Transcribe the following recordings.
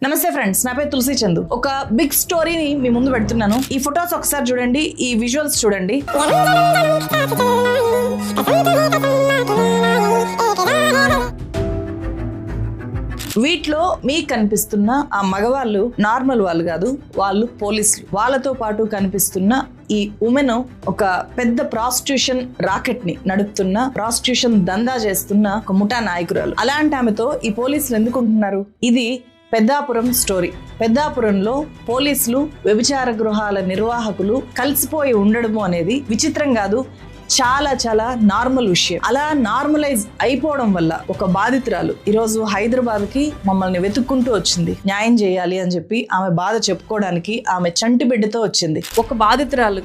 నమస్తే ఫ్రెండ్స్, నా పేరు తులసి చందు. ఒక బిగ్ స్టోరీని మీ ముందు పెడుతున్నాను. ఈ ఫొటోస్ ఒకసారి చూడండి, ఈ విజువల్స్ చూడండి. వీటిలో మీకు కనిపిస్తున్న ఆ మగవాళ్ళు నార్మల్ వాళ్ళు కాదు, వాళ్ళు పోలీసులు. వాళ్ళతో పాటు కనిపిస్తున్న ఈ ఉమెన్ ఒక పెద్ద ప్రాస్టిట్యూషన్ రాకెట్ ని నడుపుతున్న, ప్రాస్టిట్యూషన్ దందా చేస్తున్న ఒక ముఠా నాయకురాలు. అలాంటి ఆమెతో ఈ పోలీసులు ఎందుకుంటున్నారు? ఇది పెద్దాపురం స్టోరీ. పెద్దాపురంలో పోలీసులు వ్యభిచార గృహాల నిర్వాహకులు కలిసిపోయి ఉండడము అనేది విచిత్రం కాదు, చాలా చాలా నార్మల్ విషయం. అలా నార్మలైజ్ అయిపోవడం వల్ల ఒక బాధితురాలు ఈరోజు హైదరాబాద్ కి మమ్మల్ని వెతుక్కుంటూ వచ్చింది. న్యాయం చేయాలి అని చెప్పి ఆమె బాధ చెప్పుకోవడానికి ఆమె చంటి బిడ్డతో వచ్చింది. ఒక బాధితురాలు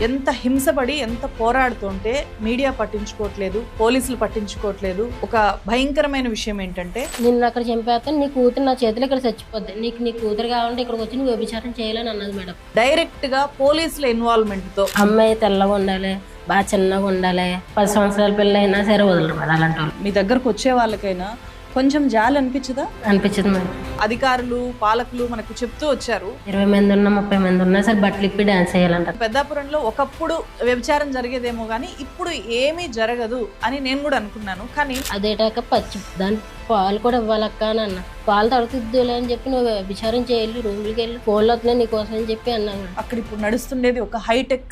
ఎంత హింసపడి ఎంత పోరాడుతుంటే మీడియా పట్టించుకోవట్లేదు, పోలీసులు పట్టించుకోవట్లేదు. ఒక భయంకరమైన విషయం ఏంటంటే, నిన్ను అక్కడ చంపేస్తాను, నీ కూతురు నా చేతిలో ఇక్కడ చచ్చిపోద్ది, నీ కూతురు కావాలంటే ఇక్కడికి వచ్చి నువ్వు వ్యభిచారం చేయాలని అన్నది మేడం. డైరెక్ట్ గా పోలీసుల ఇన్వాల్వ్మెంట్ తో అమ్మాయి తెల్లగా ఉండాలి, బాగా చిన్నగా ఉండాలి, 10 సంవత్సరాల పిల్ల అయినా సరే వదలరు మేడం. అలాంటి వాళ్ళు మీ దగ్గరకు వచ్చే వాళ్ళకైనా కొంచెం జాలి అనిపించదా? అనిపించదు మేడం. అధికారులు పాలకులు మనకు చెప్తూ వచ్చారు, 20 మంది ఉన్నా 30 మంది ఉన్నా సరే బట్టలు ఇప్పి డాన్స్ చేయాలంటారు. పెద్దాపురంలో ఒకప్పుడు వ్యభిచారం జరిగేదేమో గానీ ఇప్పుడు ఏమీ జరగదు అని నేను కూడా అనుకున్నాను. కానీ అదేటాక పచ్చి దాని పాలు కూడా ఇవ్వాలక్క అని అన్న. పాలు తడుతుద్దులే అని చెప్పి నువ్వు విచారం చేయాలి, రూమ్లకి వెళ్ళి ఫోన్లు వస్తున్నాయి నీకోసం అని చెప్పి అన్నాను. అక్కడ ఇప్పుడు నడుస్తుండేది ఒక హైటెక్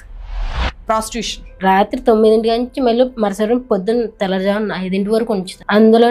ప్రాస్టిట్యూషన్. రాత్రి 9 నుంచి మళ్ళీ మరుసటి పొద్దున్న తెల్లజామున 5 వరకు ఉంచుతారు. అందులో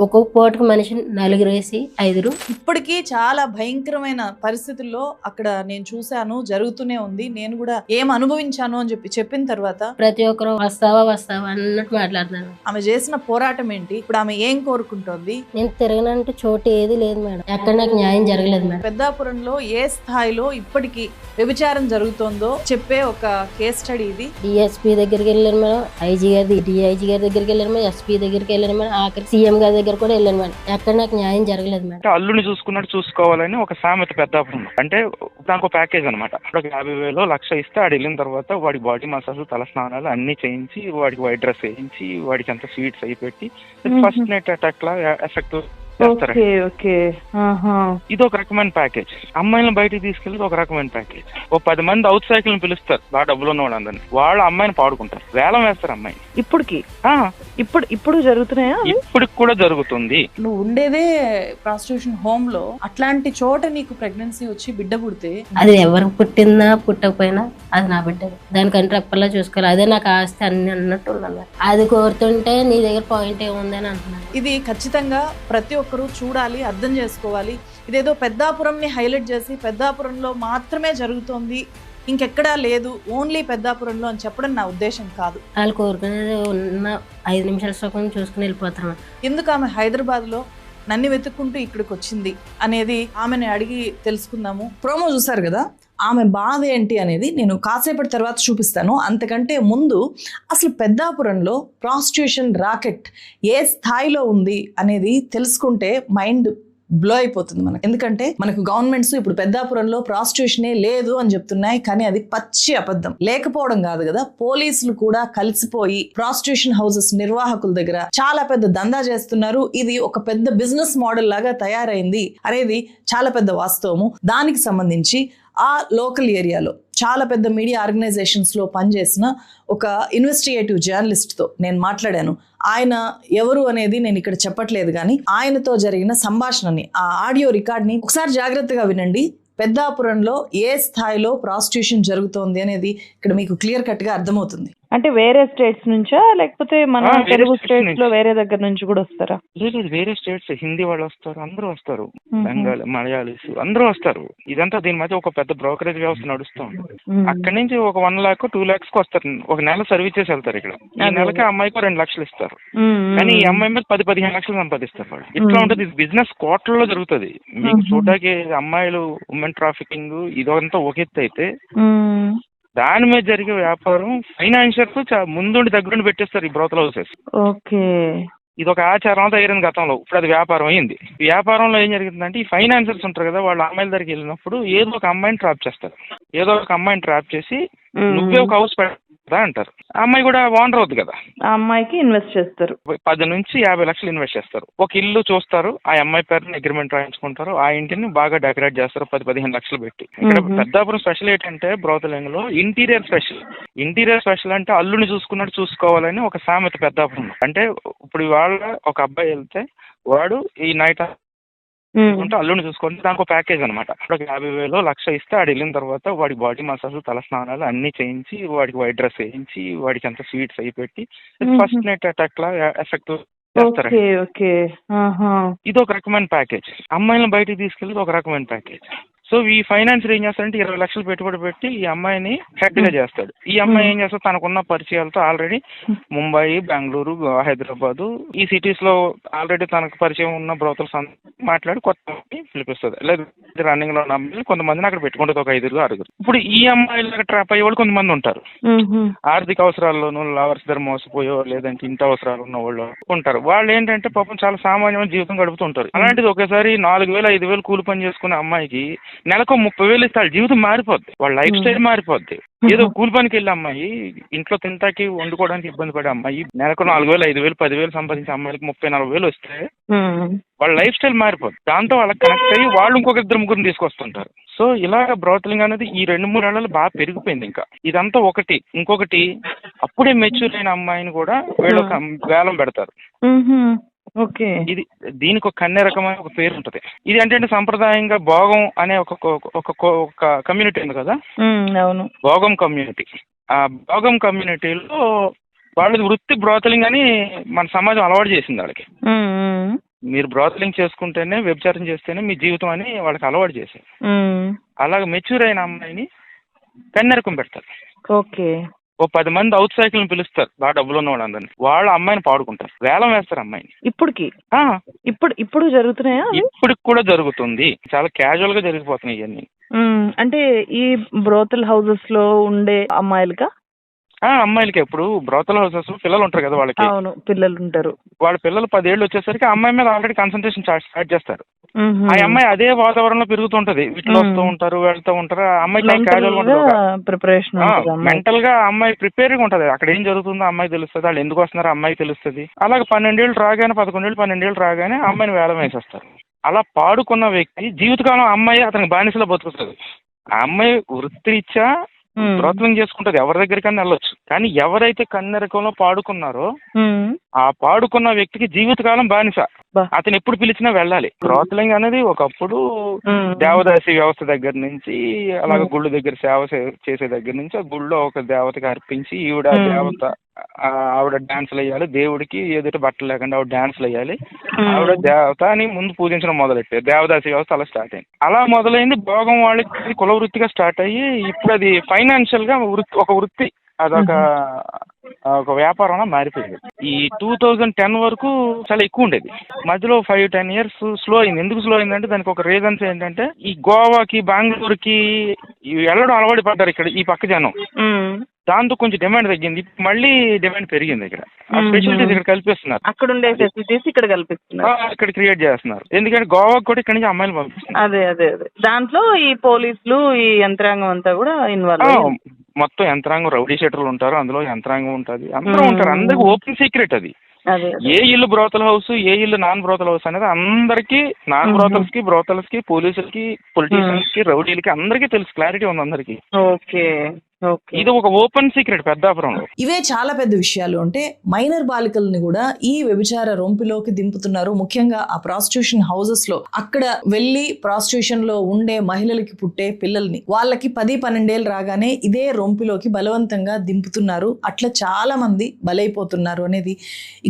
ఒక్కొక్క పూటకు మనిషి 4 వేసి 5. ఇప్పటికీ చాలా భయంకరమైన పరిస్థితుల్లో అక్కడ నేను చూశాను, జరుగుతూనే ఉంది. నేను కూడా ఏం అనుభవించాను అని చెప్పిన తర్వాత ప్రతి ఒక్కరు వస్తావా అన్నట్టు మాట్లాడుతాను. ఆమె చేసిన పోరాటం ఏంటి, ఇప్పుడు ఆమె ఏం కోరుకుంటోంది? నేను తిరగనంటూ చోటు ఏది లేదు మేడం, ఎక్కడ నాకు న్యాయం జరగలేదు మేడం. పెద్దాపురంలో ఏ స్థాయిలో ఇప్పటికీ వ్యభిచారం జరుగుతోందో చెప్పే ఒక కేస్ స్టడీ ఇది. డిఎస్పీ దగ్గరికి వెళ్ళాను మేడం, ఐజీ గారి డిఐజీ గారి దగ్గరికి వెళ్ళాను మేడం, ఎస్పీ దగ్గరికి వెళ్ళాను మేడం, ఆఖరి సీఎం గారి దగ్గర కూడా వెళ్ళాను మేడం. ఎక్కడ నాకు న్యాయం జరగలేదు మేడం. అల్లుని చూసుకున్నట్టు చూసుకోవాలని ఒక సామెత పెద్దాపురం. అంటే దానికి ప్యాకేజ్ అనమాట. 50,000 1,00,000 ఇస్తే ఆడు వెళ్ళిన తర్వాత వాడికి బాడీ మసాజ్, తల స్నానాలు అన్ని చేయించి, వాడికి వైట్ డ్రెస్ వేయించి, వాడికి అంత స్వీట్స్ అయిపెట్టి ఫస్ట్ నైట్ అటాక్ లా ఎఫెక్ట్ చేస్తారు. ఇది ఒక రకమైన ప్యాకేజ్. అమ్మాయిలను బయటికి తీసుకెళ్ళి ఒక రకమైన ప్యాకేజ్. ఓ 10 మంది అవుట్ సైకిల్ పిలుస్తారు, బాగా డబ్బులు ఉన్న వాళ్ళందరినీ. వాళ్ళు అమ్మాయిని పాడుకుంటారు, వేలం వేస్తారు అమ్మాయిని. ఇప్పుడు జరుగుతున్నాయా? ఇప్పటికి కూడా జరుగుతుంది. నువ్వు ఉండేదే ప్రాస్టిట్యూషన్ హోమ్ లో, అట్లాంటి చోట నీకు ప్రెగ్నెన్సీ వచ్చి బిడ్డ పుడితే అది ఎవరికి పుట్టిందా పుట్టకపోయినా అది నా బిడ్డ, దానికంటే అప్పలా చూసుకోవాలి. అదే నాకు ఆస్తి అన్ని అన్నట్టు ఉన్నాను. అది కోరుతుంటే నీ దగ్గర పాయింట్ ఏముంది అని అంటున్నాను. ఇది ఖచ్చితంగా ప్రతి ఒక్కరూ చూడాలి, అర్థం చేసుకోవాలి. ఇదేదో పెద్దాపురంని హైలైట్ చేసి పెద్దాపురంలో మాత్రమే జరుగుతోంది, ఇంకెక్కడా లేదు, ఓన్లీ పెద్దాపురంలో అని చెప్పడం నా ఉద్దేశం కాదు. వాళ్ళు కోరుకునేది ఉన్న 5 నిమిషాల సుఖం చూసుకుని వెళ్ళిపోతారు. ఎందుకు ఆమె హైదరాబాద్ లో నన్ను వెతుక్కుంటూ ఇక్కడికి వచ్చింది అనేది ఆమెను అడిగి తెలుసుకుందాము. ప్రోమో చూసారు కదా, ఆమె బాధ ఏంటి అనేది నేను కాసేపటి తర్వాత చూపిస్తాను. అంతకంటే ముందు అసలు పెద్దాపురంలో ప్రాస్టిట్యూషన్ రాకెట్ ఏ స్థాయిలో ఉంది అనేది తెలుసుకుంటే మైండ్ బ్లో అయిపోతుంది మనకు. ఎందుకంటే మనకు గవర్నమెంట్స్ ఇప్పుడు పెద్దాపురంలో ప్రాస్టిట్యూషనే లేదు అని చెప్తున్నాయి, కానీ అది పచ్చి అబద్ధం. లేకపోవడం కాదు కదా, పోలీసులు కూడా కలిసిపోయి ప్రాస్టిట్యూషన్ హౌసెస్ నిర్వాహకుల దగ్గర చాలా పెద్ద దందా చేస్తున్నారు. ఇది ఒక పెద్ద బిజినెస్ మోడల్ లాగా తయారైంది అనేది చాలా పెద్ద వాస్తవము. దానికి సంబంధించి ఆ లోకల్ ఏరియాలో చాలా పెద్ద మీడియా ఆర్గనైజేషన్స్ లో పనిచేసిన ఒక ఇన్వెస్టిగేటివ్ జర్నలిస్ట్ తో నేను మాట్లాడాను. ఆయన ఎవరు అనేది నేను ఇక్కడ చెప్పట్లేదు, కానీ ఆయనతో జరిగిన సంభాషణని, ఆ ఆడియో రికార్డ్ ని ఒకసారి జాగ్రత్తగా వినండి. పెద్దాపురంలో ఏ స్థాయిలో ప్రాస్టిట్యూషన్ జరుగుతోంది అనేది ఇక్కడ మీకు క్లియర్ కట్ గా అర్థమవుతుంది. అంటే వేరే స్టేట్స్ నుంచా, లేకపోతే మన తెలుగు స్టేట్స్ లో వేరే దగ్గర నుంచి కూడా వస్తారా? లేదు, వేరే స్టేట్స్, హిందీ వాళ్ళు వస్తారు, అందరూ వస్తారు, బెంగాలీ, మలయాళీస్ అందరూ వస్తారు. ఇదంతా దీని మధ్య ఒక పెద్ద బ్రోకరేజ్ వ్యవస్థ నడుస్తూ ఉంటుంది. అక్కడి నుంచి ఒక 1 lakh 2 lakhs వస్తారు. ఒక నెల సర్వీస్ చేసి వెళ్తారు. ఇక్కడ ఈ నెలకి అమ్మాయికి 2 లక్షలు ఇస్తారు, కానీ ఈ అమ్మాయి మీద 10-15 లక్షలు సంపాదిస్తారు వాళ్ళు. ఇట్లా ఉంటుంది. బిజినెస్ కోట్లలో జరుగుతుంది. మీకు చూడడానికి అమ్మాయిలు ఉమెన్ ట్రాఫికింగ్ ఇదంతా ఒక ఎత్తు అయితే, దాని మీద జరిగే వ్యాపారం ఫైనాన్షియర్స్ ముందుండి దగ్గరుండి పెట్టేస్తారు ఈ బ్రోకర్ హౌసెస్. ఓకే, ఇది ఒక ఆచారం తయారైంది గతంలో, ఇప్పుడు అది వ్యాపారం అయింది. వ్యాపారంలో ఏం జరిగిందంటే, ఈ ఫైనాన్సర్స్ ఉంటారు కదా, వాళ్ళు అమ్మాయిల దగ్గరికి వెళ్ళినప్పుడు ఏదో ఒక అమ్మాయిని ట్రాప్ చేస్తారు. ఏదో ఒక అమ్మాయిని ట్రాప్ చేసి నువ్వే ఒక హౌస్ కదా అంటారు. ఆ అమ్మాయి కూడా ఓనర్ అవుతుంది కదా, ఆ అమ్మాయికి ఇన్వెస్ట్ చేస్తారు. 10 నుంచి 50 లక్షలు ఇన్వెస్ట్ చేస్తారు. ఒక ఇల్లు చూస్తారు, ఆ అమ్మాయి పేరుని అగ్రిమెంట్ రాయించుకుంటారు, ఆ ఇంటిని బాగా డెకరేట్ చేస్తారు 10-15 లక్షలు పెట్టి. ఇక్కడ పెద్దాపురం స్పెషల్ ఏంటంటే బ్రోతలింగ్ లో ఇంటీరియర్ స్పెషల్ అంటే అల్లుని చూసుకున్నట్టు చూసుకోవాలని ఒక సామెత పెద్దాపురం. అంటే ఇప్పుడు వాళ్ళ ఒక అబ్బాయి వెళ్తే వాడు ఈ నైట్ అంటే అల్లుని చూసుకుంటే దానికి ఒక ప్యాకేజ్ అనమాట. 50,000 1,00,000 ఇస్తే ఆడు వెళ్ళిన తర్వాత వాడి బాడీ మసాజ్, తల స్నానాలు అన్ని చేయించి, వాడికి వైట్ డ్రెస్ వేయించి, వాడికి అంత స్వీట్స్ అయి పెట్టి ఫస్ట్ నైట్ అటాక్ లా ఎఫెక్ట్ చేస్తారు. ఇది ఒక రకమైన ప్యాకేజ్. అమ్మాయిలను బయటికి తీసుకెళ్ళి ఒక రకమైన ప్యాకేజ్. సో ఈ ఫైనాన్సర్ ఏం చేస్తాడంటే 20 లక్షలు పెట్టుబడి పెట్టి ఈ అమ్మాయిని హెడ్ గా చేస్తాడు. ఈ అమ్మాయి ఏం చేస్తాడు, తనకున్న పరిచయాలతో ఆల్రెడీ ముంబై, బెంగళూరు, హైదరాబాదు ఈ సిటీస్ లో ఆల్రెడీ తనకు పరిచయం ఉన్న బ్రోతల్స్ మాట్లాడి కొత్త పిలిపిస్తుంది. లేదా రన్నింగ్ లో ఉన్న అమ్మాయిలు కొంతమందిని అక్కడ పెట్టుకుంటుంది, ఒక 5-6. ఇప్పుడు ఈ అమ్మాయిలు ట్రాప్ అయ్యే వాళ్ళు కొంతమంది ఉంటారు. ఆర్థిక అవసరాల్లోనూ లవర్స్ దగ్గర మోసపోయో లేదంటే ఇంటి అవసరాలు ఉన్న వాళ్ళు ఉంటారు. వాళ్ళు ఏంటంటే పాపం చాలా సామాన్యమైన జీవితం గడుపుతుంటారు. అలాంటిది ఒకేసారి 4,000-5,000 కూలి పని చేసుకునే అమ్మాయికి నెలకు 30,000 ఇస్తే జీవితం మారిపోద్ది, వాళ్ళ లైఫ్ స్టైల్ మారిపోద్ది. ఏదో కూలి పనికి వెళ్ళే అమ్మాయి, ఇంట్లో తింటాకి వండుకోవడానికి ఇబ్బంది పడే అమ్మాయి నెలకు 4,000-5,000 10,000 సంపాదించే అమ్మాయికి 30,000-40,000 వస్తే వాళ్ళ లైఫ్ స్టైల్ మారిపోద్ది. దాంతో వాళ్ళకి కనెక్ట్ అయ్యి వాళ్ళు ఇంకొక 2-3 తీసుకొస్తుంటారు. సో ఇలాగ బ్రోతలింగ్ అనేది ఈ 2-3 ఏళ్లలో బాగా పెరిగిపోయింది. ఇంకా ఇదంతా ఒకటి. ఇంకొకటి, అప్పుడే మెచ్యూర్ అయిన అమ్మాయిని కూడా వీళ్ళు వేలం పెడతారు. ఇది దీనికి ఒక కన్య రకమైన ఒక పేరు ఉంటది. ఇది అంటే సంప్రదాయంగా భోగం అనే ఒక కమ్యూనిటీ ఉంది కదా, భోగం కమ్యూనిటీ. ఆ భోగం కమ్యూనిటీలో వాళ్ళది వృత్తి బ్రోతలింగ్ అని మన సమాజం అలవాటు చేసింది వాళ్ళకి. మీరు బ్రోతలింగ్ చేసుకుంటేనే, వ్యభిచారం చేస్తేనే మీ జీవితం అని వాళ్ళకి అలవాటు చేశారు. అలాగే మెచ్యూర్ అయిన అమ్మాయిని కన్యరకం పెడతారు. ఓ 10 మంది అవుట్ సైకిల్ని పిలుస్తారు, బాగా డబ్బులు ఉన్న వాళ్ళందరినీ. వాళ్ళ అమ్మాయిని పాడుకుంటారు, వేలం వేస్తారు అమ్మాయిని. ఇప్పుడు జరుగుతున్నాయా? ఇప్పటికి కూడా జరుగుతుంది. చాలా క్యాజువల్ గా జరిగిపోతున్నాయి ఇవన్నీ. అంటే ఈ బ్రోతల్ హౌసెస్ లో ఉండే అమ్మాయిలుగా? అమ్మాయిలకి ఇప్పుడు బ్రోతల్ హౌసెస్ లో పిల్లలు ఉంటారు కదా, వాళ్ళకి పిల్లలు ఉంటారు. వాళ్ళ పిల్లలు 10 ఏళ్ళు వచ్చేసరికి అమ్మాయి మీద ఆల్రెడీ కాన్సన్ట్రేషన్ స్టార్ట్ చేస్తారు. ఆ అమ్మాయి అదే వాతావరణంలో పెరుగుతుంటది, వీటిలో వస్తూ ఉంటారు, వెళ్తూ ఉంటారు. ఆ అమ్మాయి చాలా క్యాజువల్ గా ప్రిపరేషన్, మెంటల్ గా అమ్మాయి ప్రిపేర్ గా ఉంటది. అక్కడ ఏం జరుగుతుందో అమ్మాయి తెలుస్తుంది, వాళ్ళు ఎందుకు వస్తున్నారో అమ్మాయి తెలుస్తుంది. అలాగే 12 ఏళ్ళు రాగానే, 11 ఏళ్ళు 12 ఏళ్ళు రాగానే అమ్మాయిని వేలం వేసేస్తారు. అలా పాడుకున్న వ్యక్తి జీవితకాలం అమ్మాయి అతనికి బానిసలో బతుకుతుంది. ఆ అమ్మాయి వృత్తిరీత్యా బ్రోతలింగ్ చేసుకుంటది, ఎవరి దగ్గరికన్నా వెళ్ళొచ్చు. కానీ ఎవరైతే కన్యరకంలో పాడుకున్నారో ఆ పాడుకున్న వ్యక్తికి జీవితకాలం బానిస. అతను ఎప్పుడు పిలిచినా వెళ్ళాలి. బ్రోతలింగ్ అనేది ఒకప్పుడు దేవదాసి వ్యవస్థ దగ్గర నుంచి, అలాగే గుళ్ళు దగ్గర సేవ చేసే దగ్గర నుంచి, ఆ గుళ్ళో ఒక దేవతకి అర్పించి ఈవిడ దేవత, ఆవిడ డాన్సులు వేయాలి, దేవుడికి ఎదుటి బట్టలు లేకుండా ఆవిడ డాన్సులు వేయాలి, ఆవిడ దేవత అని ముందు పూజించడం మొదలెట్టారు. దేవదాసి వ్యవస్థ అలా స్టార్ట్ అయింది. అలా మొదలైంది భోగం వాళ్ళకి కుల వృత్తిగా స్టార్ట్ అయ్యి ఇప్పుడు అది ఫైనాన్షియల్ గా ఒక వృత్తి, అదొక వ్యాపారంగా మారిపోయింది. ఈ 2010 వరకు చాలా ఎక్కువ ఉండేది. మధ్యలో 5-10 years స్లో అయింది. ఎందుకు స్లో అయిందంటే దానికి ఒక రీజన్స్ ఏంటంటే ఈ గోవాకి, బెంగళూరుకి వెళ్ళడం అలవాటు పడ్డారు ఇక్కడ ఈ పక్క జనం. దాంతో కొంచెం డిమాండ్ తగ్గింది, మళ్ళీ డిమాండ్ పెరిగింది. ఇక్కడ స్పెషాలిటీస్ ఇక్కడ కల్పిస్తున్నారు, అక్కడ ఉండే ఫెసిలిటీస్ ఇక్కడ కల్పిస్తున్నారు, ఇక్కడ క్రియేట్ చేస్తున్నారు. ఎందుకంటే గోవాకి కూడా ఇక్కడ నుంచి అమ్మాయిలు పంపిస్తున్నారు. అదే దాంట్లో ఈ పోలీసులు, ఈ యంత్రాంగం అంతా కూడా ఇన్వాల్వ్. మొత్తం యంత్రాంగం, రౌడీ షీటర్లు ఉంటారు, అందులో యంత్రాంగం ఉంటుంది, అందరూ ఉంటారు. అందరికి ఓపెన్ సీక్రెట్ అది. ఏ ఇల్లు బ్రోతల్ హౌస్, ఏ ఇల్లు నాన్ బ్రోతల్ హౌస్ అనేది అందరికి, నాన్ బ్రోతల్స్ కి, బ్రోతల్స్ కి, పోలీసులకి, పొలిటీషియన్స్ కి, రౌడీలకి అందరికీ తెలుసు, క్లారిటీ ఉంది అందరికి. ఇది ఒక ఓపెన్ సీక్రెట్ పెద్దాపురంలో. ఇవే చాలా పెద్ద విషయాలు. అంటే మైనర్ బాలికల్ని కూడా ఈ వ్యభిచార రొంపిలోకి దింపుతున్నారు. ముఖ్యంగా ఆ ప్రాస్టిట్యూషన్ హౌసెస్ లో అక్కడ వెళ్లి ప్రాస్టిట్యూషన్ లో ఉండే మహిళలకి పుట్టే పిల్లల్ని, వాళ్ళకి 10-12 ఏళ్ళు రాగానే ఇదే రొంపిలోకి బలవంతంగా దింపుతున్నారు. అట్లా చాలా మంది బలైపోతున్నారు అనేది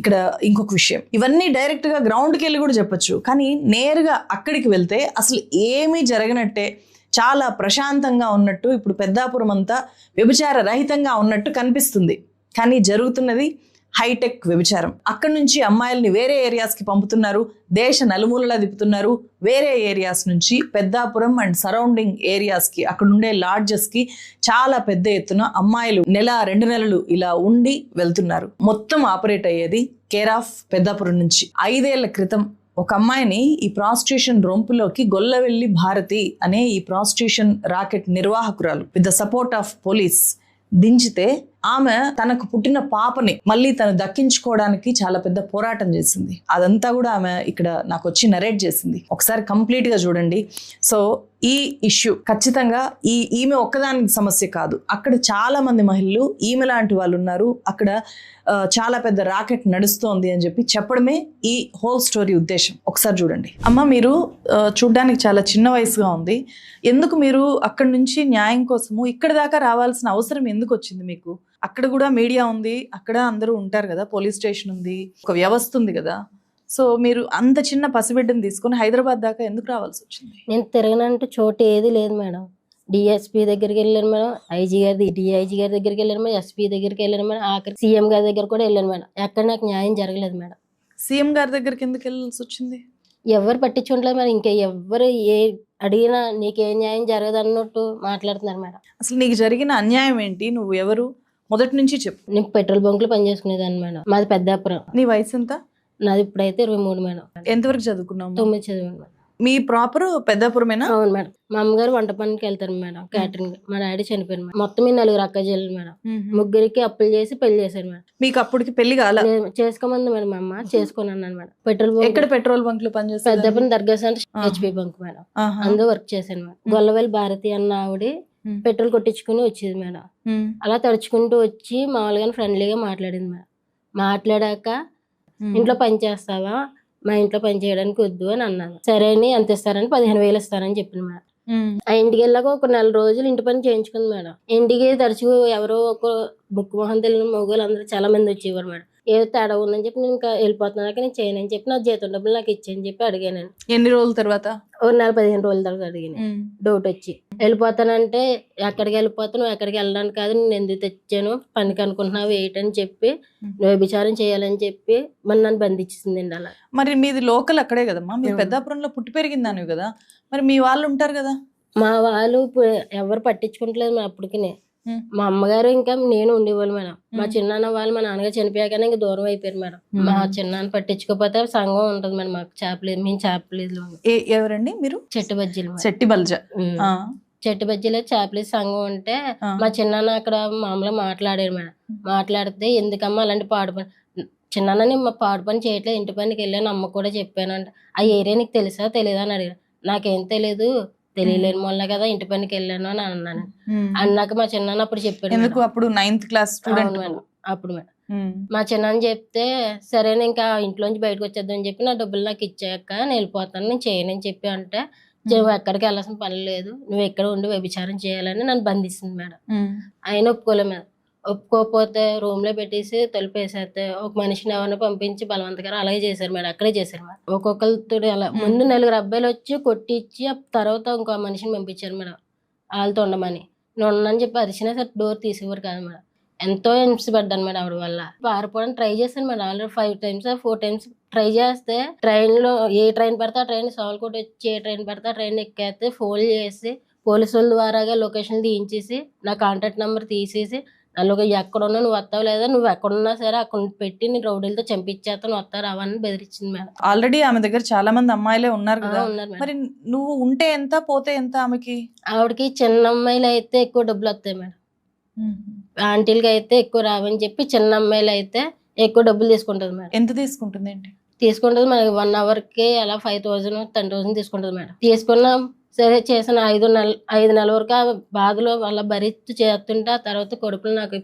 ఇక్కడ ఇంకొక విషయం. ఇవన్నీ డైరెక్ట్ గా గ్రౌండ్కి వెళ్ళి కూడా చెప్పొచ్చు, కానీ నేరుగా అక్కడికి వెళ్తే అసలు ఏమీ జరగనట్టే, చాలా ప్రశాంతంగా ఉన్నట్టు, ఇప్పుడు పెద్దాపురం అంతా వ్యభిచార రహితంగా ఉన్నట్టు కనిపిస్తుంది. కానీ జరుగుతున్నది హైటెక్ వ్యభిచారం. అక్కడి నుంచి అమ్మాయిల్ని వేరే ఏరియాస్కి పంపుతున్నారు, దేశ నలుమూలలా తిప్పుతున్నారు. వేరే ఏరియాస్ నుంచి పెద్దాపురం అండ్ సరౌండింగ్ ఏరియాస్కి, అక్కడ ఉండే లాడ్జెస్కి చాలా పెద్ద ఎత్తున అమ్మాయిలు 1-2 నెలలు ఇలా ఉండి వెళ్తున్నారు. మొత్తం ఆపరేట్ అయ్యేది కేర్ ఆఫ్ పెద్దాపురం నుంచి. 5 ఏళ్ల క్రితం ఒక అమ్మాయిని ఈ ప్రాస్టిట్యూషన్ రొంపులోకి గొల్లవెల్లి భారతి అనే ఈ ప్రాస్టిట్యూషన్ రాకెట్ నిర్వాహకురాలు with the support of police దించితే ఆమె తనకు పుట్టిన పాపని మళ్ళీ తను దక్కించుకోవడానికి చాలా పెద్ద పోరాటం చేసింది. అదంతా కూడా ఆమె ఇక్కడ నాకు వచ్చి నరేట్ చేసింది. ఒకసారి కంప్లీట్ గా చూడండి. సో ఈ ఇష్యూ ఖచ్చితంగా ఈమె ఒక్కదానికి సమస్య కాదు. అక్కడ చాలా మంది మహిళలు ఈమె లాంటి వాళ్ళు ఉన్నారు. అక్కడ చాలా పెద్ద రాకెట్ నడుస్తోంది అని చెప్పి చెప్పడమే ఈ హోల్ స్టోరీ ఉద్దేశం. ఒకసారి చూడండి. అమ్మ, మీరు చూడ్డానికి చాలా చిన్న వయసుగా ఉంది. ఎందుకు మీరు అక్కడి నుంచి న్యాయం కోసము ఇక్కడ దాకా రావాల్సిన అవసరం ఎందుకు వచ్చింది మీకు? అక్కడ కూడా మీడియా ఉంది, అక్కడ అందరూ ఉంటారు కదా, పోలీస్ స్టేషన్ ఉంది, ఒక వ్యవస్థ ఉంది కదా. సో మీరు అంత చిన్న పసిబిడ్డను తీసుకొని హైదరాబాద్ దాకా ఎందుకు రావాల్సి వచ్చింది? నేను తిరగనంటూ చోటు ఏది లేదు మేడం. డిఎస్పీ దగ్గరికి వెళ్ళాను మేడం, ఐజీ గారి డిఐజీ గారి దగ్గరికి వెళ్ళాను మేడం, ఎస్పీ దగ్గరికి వెళ్ళాను మేడం, ఆఖరి సీఎం గారి దగ్గర కూడా వెళ్ళాను మేడం. ఎక్కడ నాకు న్యాయం జరగలేదు మేడం. సీఎం గారి దగ్గరికి ఎందుకు వెళ్ళాల్సి వచ్చింది? ఎవరు పట్టించుకోవట్లేదు మేడం. ఇంకా ఎవరు ఏ అడిగినా నీకే న్యాయం జరగదు అన్నట్టు మాట్లాడుతున్నారు మేడం. అసలు నీకు జరిగిన అన్యాయం ఏంటి? నువ్వు ఎవరు? మొదటి నుంచి చెప్పు. నీకు పెట్రోల్ బంకులు పనిచేసుకునేదాన్ని మేడం. మాది పెద్దాపురం. నీ వయసు ఎంత? నాది ఇప్పుడైతే 23 మేడం. ఎంతవరకు చదువుకున్నావు? 9 చదివాను మేడం. మీ ప్రాపర్ పెద్దాపురమేనా? అవును మేడం. మా అమ్మగారు వంట పనికి వెళ్తారు మేడం, క్యాటరింగ్. మా డాడీ చనిపోయారు మేడం. మొత్తం మీ 4 అక్క చెల్లెలు మేడం. ముగ్గురికి అప్పులు చేసి పెళ్లి చేశారు మేడం. మీకు అప్పటికి పెళ్లి కాల? చేసుకోమంది మేడం మా అమ్మ. చేసుకుని అన్నాను మేడం. పెట్రోల్ బంక్ ఎక్కడ పెట్రోల్ బంక్ లో పనిచేస్తారు? పెద్దపురం దర్గా సెంటర్ హెచ్పి బంక్ మేడం. అందులో వర్క్ చేశాను మేడం. గొల్లవేలి భారతి అన్న ఆవిడ పెట్రోల్ కొట్టించుకుని వచ్చేది మేడం. అలా తడుచుకుంటూ వచ్చి మామూలుగా ఫ్రెండ్లీగా మాట్లాడింది మేడం. మాట్లాడాక ఇంట్లో పని చేస్తావా, మా ఇంట్లో పని చేయడానికి వద్దు అని అన్నాను. సరే అని ఎంత ఇస్తారని 15,000 ఇస్తారని చెప్పింది మేడం. ఆ ఇంటికి వెళ్ళాక ఒక 4 రోజులు ఇంటి పని చేయించుకుంది మేడం. ఇంటికి తరచుగా ఎవరో ఒక ముక్కు మొహం తెలియని మొగోళ్ళు అందరూ చాలా మంది వచ్చేవారు మేడం. ఏదో తేడా ఉందని చెప్పి నేను ఇంకా వెళ్ళిపోతున్నాక నేను చేయనని చెప్పి నా జీతం డబ్బులు నాకు ఇచ్చేయని చెప్పి అడిగాను. ఎన్ని రోజుల తర్వాత? ఒక 15 రోజుల తర్వాత అడిగాను. డౌట్ వచ్చి వెళ్ళిపోతానంటే ఎక్కడికి వెళ్ళిపోతాను, నువ్వు ఎక్కడికి వెళ్ళడానికి కాదు, నేను ఎందుకు తెచ్చాను, పనికి అనుకుంటున్నావు ఏంటని చెప్పి నువ్వు విచారం చేయాలని చెప్పి మరి నన్ను బంధించిందండి. అలా మరి మీది లోకల్ అక్కడే కదమ్మా, మీరు పెద్దాపురంలో పుట్టి పెరిగిందానివి కదా, మరి మీ వాళ్ళు ఉంటారు కదా? మా వాళ్ళు ఎవరు పట్టించుకుంటలేదు మేడం. అప్పటికి మా అమ్మగారు ఇంకా నేను ఉండేవాళ్ళు మేడం. మా చిన్నాన్న వాళ్ళు మా నాన్నగారు చనిపోయాకనే ఇంకా దూరం అయిపోయారు మేడం. మా చిన్నాన్న పట్టించుకోకపోతే సంఘం ఉంటుంది మేడం మాకు. చేపలేదు, మేము చేపలేదు. ఎవరండి మీరు? చెట్టు బజ్జీలు. చెట్టి బల్జ. చెట్టు బజ్జీలో చేపలేదు సంఘం ఉంటే మా చిన్నాన్న అక్కడ మామూలుగా మాట్లాడారు మేడం. మాట్లాడితే ఎందుకమ్మా అలాంటి పాడు పని, చిన్నాన్న నేను మా పాడు పని చేయట్లేదు, ఇంటి పనికి వెళ్ళాను, అమ్మ కూడా చెప్పానంట. ఆ ఏరియా నీకు తెలుసా తెలీదా అని అడిగాను. నాకేం తెలీదు, తెలియలేని వల్ల కదా ఇంటి పనికి వెళ్ళాను అని అన్నాను. అన్నాక మా చిన్నాన్న అప్పుడు చెప్పాడు. ఎందుకు? అప్పుడు 9th క్లాస్ స్టూడెంట్ మేడం. అప్పుడు మేడం మా చిన్నాన్న చెప్తే సరేనే ఇంకా ఇంట్లోంచి బయటకు వచ్చేద్దామని చెప్పి నా డబ్బులు నాకు ఇచ్చాక నేను వెళ్ళిపోతాను, నేను చేయనని చెప్పి అంటే నువ్వు ఎక్కడికి వెళ్ళాల్సిన పని లేదు, నువ్వు ఎక్కడ ఉండి వ్యభిచారం చేయాలని నన్ను బంధిస్తుంది మేడం. ఆయన ఒప్పుకోలే మేడం. ఒప్పుకోకపోతే రూమ్ లో పెట్టేసి తొలిపేసేస్తే ఒక మనిషిని ఎవరిని పంపించి బలవంతకరం అలాగే చేశారు మేడం. అక్కడే చేశారు మేడం. ఒక్కొక్కరితో అలా ముందు 4 అబ్బాయిలు వచ్చి కొట్టించి తర్వాత ఇంకో మనిషిని పంపించారు మేడం వాళ్ళతో ఉండమని. నేను ఉండని చెప్పి అరిచినా సరే డోర్ తీసేవారు కాదు మేడం. ఎంతో హింసపడ్డాను మేడం ఆవిడ వల్ల. పారిపోవడానికి ట్రై చేశాను madam. Already 5 times 4 times try చేస్తే ట్రైన్ లో ఏ ట్రైన్ పడితే ఆ ట్రైన్ సోల్కోట వచ్చి ఏ ట్రైన్ పడితే ఆ ట్రైన్ ఎక్కేస్తే ఫోన్ చేసి పోలీసుల ద్వారాగా లొకేషన్ తీయించేసి నా కాంటాక్ట్ నెంబర్ తీసేసి నలుగు ఎక్కడున్నా నువ్వు వస్తావు లేదా, నువ్వు ఎక్కడున్నా సరే అక్కడ పెట్టి నీ రౌడీలతో చంపించేస్తా, నువ్వు వస్తా రావని బెదిరించింది మేడం. ఆల్రెడీ ఆమె దగ్గర చాలా మంది అమ్మాయిలే ఉన్నారు కదా. ఉన్నారు మేడం. మరి నువ్వు ఉంటే ఎంత పోతే ఎంత ఆమెకి? ఆవిడకి చిన్న అమ్మాయిలు అయితే ఎక్కువ డబ్బులు వస్తాయి మేడం, ఆంటీలకి అయితే ఎక్కువ రావని చెప్పి చిన్న అమ్మాయిలు అయితే ఎక్కువ డబ్బులు తీసుకుంటుంది మేడం. ఎంత తీసుకుంటుంది ఏంటి? తీసుకుంటుంది మనకి 1 hourకి అలా 5,000 10,000 తీసుకుంటుంది మేడం. తీసుకున్నాం సరే చేసిన 5 నెలల వరకు ఆ బాధలో వాళ్ళ భరిస్తూ చేస్తుంటే ఆ తర్వాత కడుపులో నాకు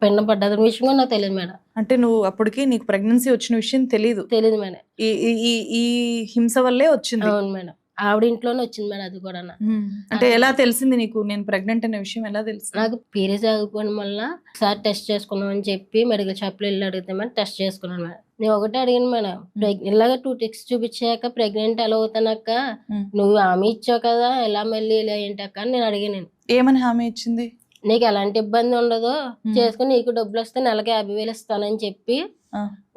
పిండం పడ్డది విషయం కూడా నాకు తెలియదు మేడం. అంటే నువ్వు అప్పటికి నీకు ప్రెగ్నెన్సీ వచ్చిన విషయం తెలియదు మేడం. ఈ హింస వల్లే వచ్చింది. అవును మేడం. ఆవిడ ఇంట్లోనే వచ్చింది మేడం. అది కూడా అంటే ఎలా తెలిసింది నీకు నేను ప్రెగ్నెంట్ అనే విషయం? ఎలా తెలిసింది? నాకు పీరియడ్స్ ఆగిపోవడం వల్ల ఒకసారి టెస్ట్ చేసుకున్నాం అని చెప్పి మెడికల్ షాప్ లో వెళ్ళి అడిగితే మేడం టెస్ట్ చేసుకున్నాను మేడం. నేను ఒకటే అడిగాను మేడం, ఇలాగ 2 టెక్స్ట్ చూపించాక ప్రెగ్నెంట్ ఎలా అవుతానక్క, నువ్వు హామీ ఇచ్చావు కదా ఎలా మళ్ళీ ఇలా ఏంటక్క అని నేను అడిగాను. ఏమని హామీ ఇచ్చింది? నీకు ఎలాంటి ఇబ్బంది ఉండదు, చేసుకుని నీకు డబ్బులు వస్తే నెలకి 50,000 ఇస్తానని చెప్పి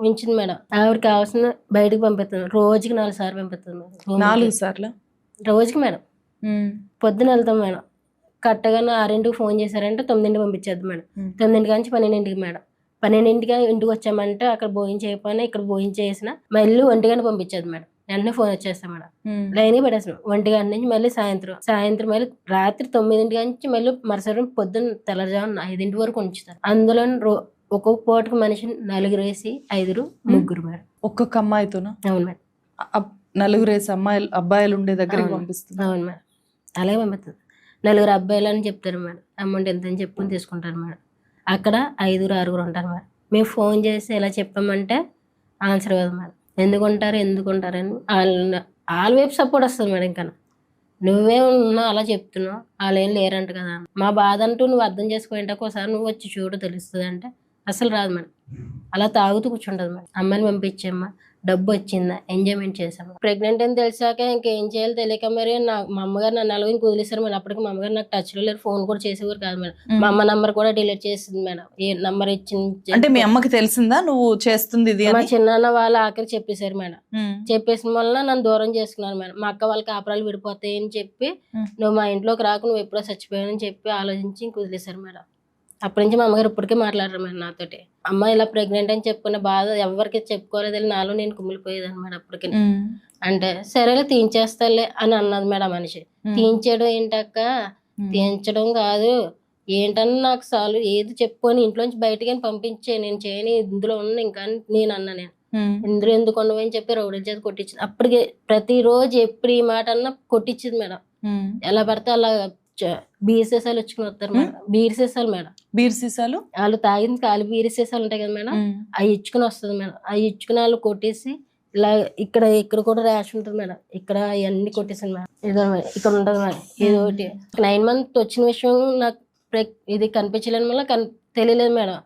ఉంచింది మేడం. ఆవిడకి కావాల్సిన బయటకు పంపిస్తుంది, రోజుకి 4 సార్లు పంపిస్తుంది. 4 సార్లు రోజుకి మేడం. పొద్దున వెళ్తాం మేడం, కరెక్ట్గా 6ంటికి ఫోన్ చేశారంటే 9ంటికి పంపించేద్దాం మేడం. 9ంటి నుంచి 12ంటికి మేడం. 12ంటికి ఇంటికి వచ్చామంటే అక్కడ భోజనం చేయకపోయినా ఇక్కడ భోజనం చేసిన మళ్ళీ 1 గంట పంపించేది మేడం. వెంటనే ఫోన్ వచ్చేస్తాం మేడం. లైన్ పెట్టేస్తాం. 1 గంట నుంచి మళ్ళీ సాయంత్రం మళ్ళీ రాత్రి 9 నుంచి మళ్ళీ మరుసటి పొద్దున్న తెల్లజామున 5 వరకు ఉంచుతారు. అందులో ఒక్కొక్క పూటకు మనిషి 4 వేసి 5 ముగ్గురు మేడం. ఒక్కొక్క అమ్మాయితోనా? అవును మేడం. 4 అబ్బాయిలు ఉండే దగ్గరికి పంపిస్తుంది. అవును మేడం, అలాగే పంపిస్తుంది. 4 అబ్బాయిలు అని చెప్తారు మేడం. అమౌంట్ ఎంత అని చెప్పుకొని తీసుకుంటారు మేడం. అక్కడ 5 6 ఉంటారు మేడం. మేము ఫోన్ చేసి ఎలా చెప్పామంటే ఆన్సర్ కదా మేడం. ఎందుకుంటారని వాళ్ళ వైపు సపోర్ట్ వస్తుంది మేడం. ఇంకా నువ్వే ఉన్నావు అలా చెప్తున్నావు, వాళ్ళు ఏం లేరంట కదా, మా బాధ అంటూ నువ్వు అర్థం చేసుకోంటే ఒకసారి నువ్వు వచ్చి చూడు తెలుస్తుంది అంటే అసలు రాదు మేడం. అలా తాగుతూ కూర్చుంటుంది మేడం. అమ్మాయిని పంపించమ్మా, డబ్బు వచ్చిందా, ఎంజాయ్మెంట్ చేసాము. ప్రెగ్నెంట్ అని తెలిసాక ఇంకేం చేయాలో తెలియక మరి మా అమ్మగారు నన్ను అలాగే కుదిలేశారు మేడం. అప్పటికి మా అమ్మగారు నాకు టచ్ లో లేరు, ఫోన్ కూడా చేసేవారు కాదు మేడం. మా అమ్మ నంబర్ కూడా డిలీట్ చేసింది మేడం. ఏ నంబర్ ఇచ్చింది అంటే మీ అమ్మకి తెలిసిందా నువ్వు చేస్తుంది ఇది? మా చిన్నాన్న వాళ్ళు ఆఖరి చెప్పేశారు మేడం. చెప్పేసిన వల్ల నన్ను దూరం చేసుకున్నారు మేడం. మా అక్క వాళ్ళకి కాపురాలు విడిపోతాయి అని చెప్పి నువ్వు మా ఇంట్లోకి రాకు, నువ్వు ఎప్పుడో చచ్చిపోయావని చెప్పి ఆలోచించి కుదిలేశారు మేడం. అప్పటి నుంచి మా అమ్మగారు ఇప్పటికే మాట్లాడరు మేడం నాతోటి. అమ్మ ఇలా ప్రెగ్నెంట్ అని చెప్పుకున్న బాధ ఎవరికి చెప్పుకోలేదు, నాలో నేను కుమిలిపోయేదాన్ని మేడం అప్పటికి. అంటే సరేలే తీయించేస్తాలే అని అన్నది మేడం మనిషి. తీయించడం ఏంటక్క, తీయించడం కాదు ఏంటన్నా నాకు చాలు, ఏది చెప్పుకొని ఇంట్లోంచి బయటకి పంపించే, నేను చేయని ఇందులో ఉన్న ఇంకా నేను అన్నా. నేను ఇందులో ఎందుకు ఉండవు అని చెప్పి రౌడీ చేతి కొట్టించింది. అప్పటికే ప్రతిరోజు ఎప్పుడు ఈ మాట అన్నా కొట్టించింది మేడం. ఎలా పడితే అలా బీర్ సీసాలు వచ్చుకుని వస్తారు మేడం. బీర్ సీసాలు మేడం, బీర్ సీసాలు వాళ్ళు తాగింది కాలు బీర్ సీసాలు ఉంటాయి కదా మేడం, అవి ఇచ్చుకుని వస్తుంది మేడం. అవి ఇచ్చుకుని వాళ్ళు కొట్టేసి ఇలా ఇక్కడ కూడా ర్యాష్ ఉంటుంది మేడం. ఇక్కడ అవన్నీ కొట్టేసాను మేడం. ఏదో ఇక్కడ ఉంటుంది మేడం. ఏదో ఒకటి 9 months వచ్చిన విషయం నాకు ఇది కనిపించలేని వల్ల తెలియలేదు మేడం.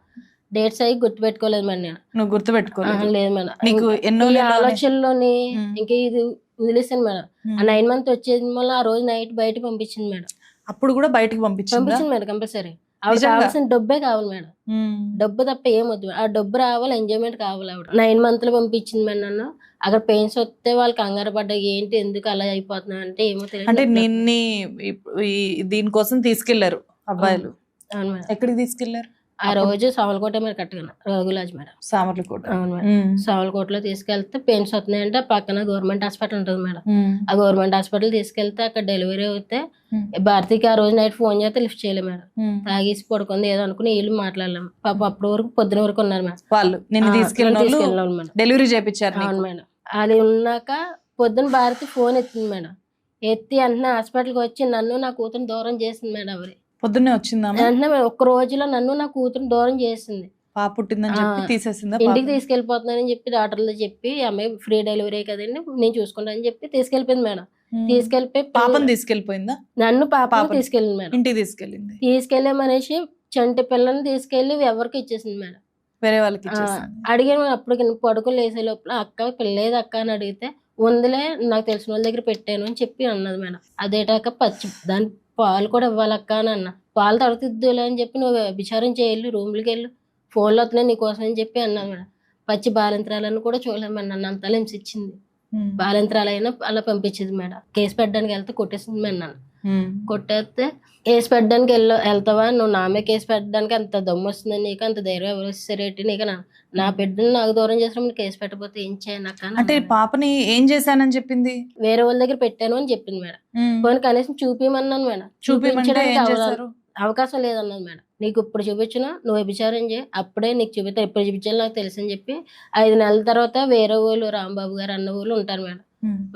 డేట్స్ అవి గుర్తుపెట్టుకోలేదు మేడం. నేను నువ్వు గుర్తుపెట్టుకోలేదు? లేదు మేడం. నీకు ఎన్నో ఆలోచనలోని ఇంకా ఇది వదిలేసాను మేడం. ఆ 9 months వచ్చేది వల్ల ఆ రోజు నైట్ బయట పంపించింది మేడం. అప్పుడు కూడా బయటకు పంపించింది మేడం కంపల్సరీ. ఆవిడ కావాల్సిన డబ్బే కావాలి మేడం. డబ్బు తప్ప ఏమొద్దు. ఆ డబ్బు రావాలి, ఎంజాయ్మెంట్ కావాలి. ఆవిడ 9 months పంపించింది మేడం నన్ను. అక్కడ పెయిన్స్ వస్తే వాళ్ళు కంగారు పడ్డా, ఏంటి ఎందుకు అలా అయిపోతున్నావు అంటే ఏమో తెలియదు. అంటే నిన్ని దీనికోసం తీసుకెళ్లారు అబ్బాయిలు? అవును మేడం. ఎక్కడికి తీసుకెళ్లారు? ఆ రోజు సామర్లకోట మీద కట్టుకున్నా, రఘులాజ్ మేడం. సామర్లకోట? అవును మేడం. సామర్లకోటలో తీసుకెళ్తే పెయిన్స్ వస్తున్నాయంటే పక్కన గవర్నమెంట్ హాస్పిటల్ ఉంటుంది మేడం. ఆ గవర్నమెంట్ హాస్పిటల్ తీసుకెళ్తే అక్కడ డెలివరీ అవుతే భారతికి ఆ రోజు నైట్ ఫోన్ చేస్తే లిఫ్ట్ చేయలేము మేడం. తాగేసి పడుకుంది ఏదో అనుకుని వీళ్ళు మాట్లాడలేము. పాప అప్పటి వరకు పొద్దున వరకు ఉన్నారు మేడం. వాళ్ళు తీసుకెళ్ళిన మేడం, డెలివరీ చేయించారు. అవును మేడం. అది ఉన్నాక పొద్దున భారతి ఫోన్ ఎత్తింది మేడం. ఎత్తి వెంటనే హాస్పిటల్కి వచ్చి నన్ను నా కూతురు దూరం చేసింది మేడం. ఎవరి పొద్దున్నే వచ్చిందా? వెంటనే ఒక్క రోజులో నన్ను నా కూతురు దూరం చేసింది. పాప పుట్టిందని చెప్పి తీసేసిందా? ఇంటికి తీసుకెళ్లిపోతున్నానని చెప్పి డాక్టర్లతో చెప్పి అమ్మాయి ఫ్రీ డెలివరీ కదండి నేను చూసుకుంటానని చెప్పి తీసుకెళ్లిపోయింది మేడం. తీసుకెళ్లిపోయి పాపని తీసుకెళ్లిపోయిందా? నన్ను పాపని తీసుకెళ్ళింది మేడం. ఇంటికి తీసుకెళ్ళింది. తీసుకెళ్లే మనిషి చంటి పిల్లని తీసుకెళ్లి ఎవరికి ఇచ్చేసింది మేడం, వేరే వాళ్ళకి. అడిగాను అప్పటికి పడుకుని లేసే లోపల అక్క పిల్లేదు అక్క అని అడిగితే ఉందిలే నాకు తెలిసిన వాళ్ళ దగ్గర పెట్టాను అని చెప్పి అన్నది మేడం. అదేటాక దాని పాలు కూడా ఇవ్వాలక్క అని అన్న. పాలు తడుతుద్దులే అని చెప్పి నువ్వు విచారం చేయాలి, రూమ్లకి వెళ్ళు, ఫోన్లో వస్తున్నాయి నీకోసం అని చెప్పి అన్నాను మేడం. పచ్చి బాలింత్రాలను కూడా చూడలేదు మేడం. నన్ను అంతా హింస ఇచ్చింది. బాలింత్రాలైనా అలా పంపించింది మేడం. కేసు పెట్టడానికి వెళ్తే కొట్టేసింది మేడం నన్ను. కొట్టేస్తే కేసు పెట్టడానికి వెళ్తావా నువ్వు, నామే కేసు పెట్టడానికి అంత దమ్ము వస్తుంది నీకు, అంత ధైర్యం ఎవరు వస్తారేంటి నీకు, నా బిడ్డను నాకు దూరం చేసినప్పుడు కేసు పెట్టకపోతే ఏం చేయను అక్క. అంటే పాపని ఏం చేశానని చెప్పింది? వేరే వాళ్ళ దగ్గర పెట్టాను అని చెప్పింది మేడం. పోనీ కనీసం చూపించమన్నాను మేడం. చూపించడానికి అవకాశం లేదన్నది మేడం. నీకు ఇప్పుడు చూపించిన నువ్వు వ్యభిచారం చేయి, అప్పుడే నీకు చూపిస్తా, ఎప్పుడు చూపించాలి నాకు తెలుసు అని చెప్పి 5 నెలల తర్వాత వేరే వాళ్ళు రాంబాబు గారు అన్న వాళ్ళు ఉంటారు మేడం,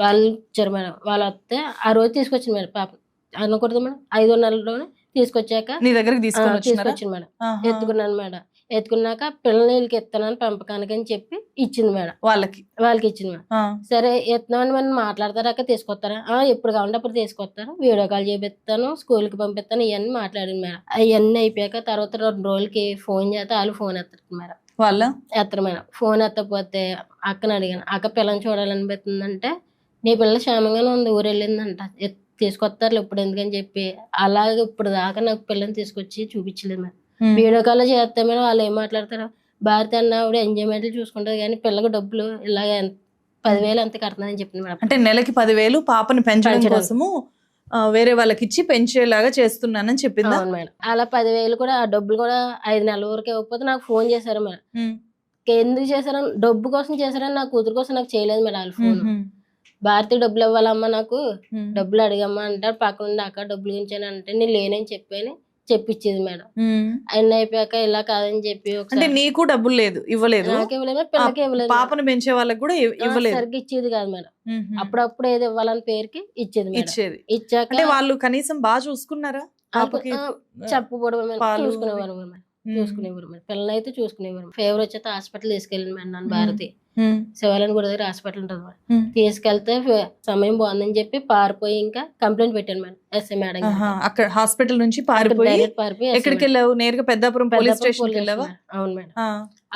వాళ్ళు ఇచ్చారు మేడం. వాళ్ళు వస్తే ఆ రోజు తీసుకొచ్చింది మేడం పాప. అనకూడదు మేడం, 5వ నెలలోనే తీసుకొచ్చాక నీ దగ్గరికి తీసుకొచ్చింది మేడం. ఎత్తుకున్నాను మేడం. ఎత్తుకున్నాక పిల్లల్ని వీళ్ళకి ఎత్తానని పెంపకానికి అని చెప్పి ఇచ్చింది మేడం. వాళ్ళకి ఇచ్చింది మేడం. సరే ఎత్తున్నామని మనం మాట్లాడతారా, తీసుకొస్తారా, ఎప్పుడు కావాలంటే అప్పుడు తీసుకొస్తారు, వీడియో కాల్ చేపిస్తాను, స్కూల్కి పంపిస్తాను, ఇవన్నీ మాట్లాడింది మేడం. అవన్నీ అయిపోయాక తర్వాత 2 రోజులకి ఫోన్ చేస్తే వాళ్ళు ఫోన్ ఎత్తారు మేడం. వాళ్ళు ఎత్తరు మేడం. ఫోన్ ఎత్తకపోతే అక్కని అడిగాను, అక్క పిల్లని చూడాలనిపిస్తుందంటే నీ పిల్ల క్షేమంగానే ఉంది, ఊరు వెళ్ళిందంట, తీసుకొస్తారు ఇప్పుడు ఎందుకని చెప్పి అలాగే ఇప్పుడు దాకా నాకు పిల్లని తీసుకొచ్చి చూపించలేదు మేడం. వీడియో కాల్ చేస్తే మేడం వాళ్ళు ఏం మాట్లాడతారు, భారతి అన్న ఆవిడ ఎంజాయ్మెంట్లు చూసుకుంటారు కానీ పిల్లకి డబ్బులు ఇలాగ 10,000 అంత కడుతుందని చెప్పింది మేడం. అంటే నెలకి 10,000 పాపని పెంచడం కోసము వేరే వాళ్ళకి ఇచ్చి పెంచేలాగా చేస్తున్నానని చెప్పింది. అవును మేడం. అలా 10,000 కూడా ఆ డబ్బులు కూడా 5 నెలల వరకు ఇవ్వకపోతే నాకు ఫోన్ చేశారు మేడం. ఎందుకు చేశారని, డబ్బు కోసం చేశారని, నా కూతురు కోసం నాకు చేయలేదు మేడం వాళ్ళు ఫోన్. భారతి డబ్బులు ఇవ్వాలమ్మా నాకు, ఉమ్. డబ్బులు అడిగమ్మా అంటారు. పక్కన ఉండి అక్క డబ్బులు గురించి అంటే నేను లేనని చెప్పాను చెప్పించేది మేడం. ఉమ్. అన్ని అయిపోయాక ఇలా కాదని చెప్పి అంటే ఒకసారి నీకు డబ్బులు లేదు, ఇవ్వలేదు, నాకు ఇవ్వలేదు, పిల్లకి ఇవ్వలేదు, పాపను పెంచే వాళ్ళకి కూడా ఇవ్వలేదు. సరిగ్గా ఇచ్చేది కాదు మేడం. ఉహు. అప్పుడప్పుడు ఏది ఇవ్వాలని పేరుకి ఇచ్చేది మేడం. ఇచ్చేది. ఇచ్చాక అంటే వాళ్ళు కనీసం బాగా చూసుకున్నారా పాపకి? చెప్పకూడదు మేడం, పాలు చూసుకునేవారు మేడం, ఉమ్. చూసుకునేవారు మేడం. పిల్లలు అయితే చూసుకునేవారు. ఫీవర్ వచ్చేస్తే హాస్పిటల్ తీసుకెళ్ళింది మేడం నన్ను భారతి. ఉమ్. శివాలయం గుడి దగ్గర హాస్పిటల్ ఉంటుంది మేడం. ఉమ్. తీసుకెళ్తే సమయం బాగుందని చెప్పి పారిపోయి ఇంకా కంప్లైంట్ పెట్టాను మేడం ఎస్ఐ మేడం గారికి. ఆహా. అక్కడ హాస్పిటల్ నుంచి పారిపోయి డైరెక్ట్ పారిపోయి SI ఎక్కడికి మేడం. వెళ్ళావు? నేరుగా పెద్దాపురం పోలీస్ పెద్దాపురం స్టేషన్ కి పోలీస్ వెళ్ళావా? మేడం. అవును మేడం. ఆ.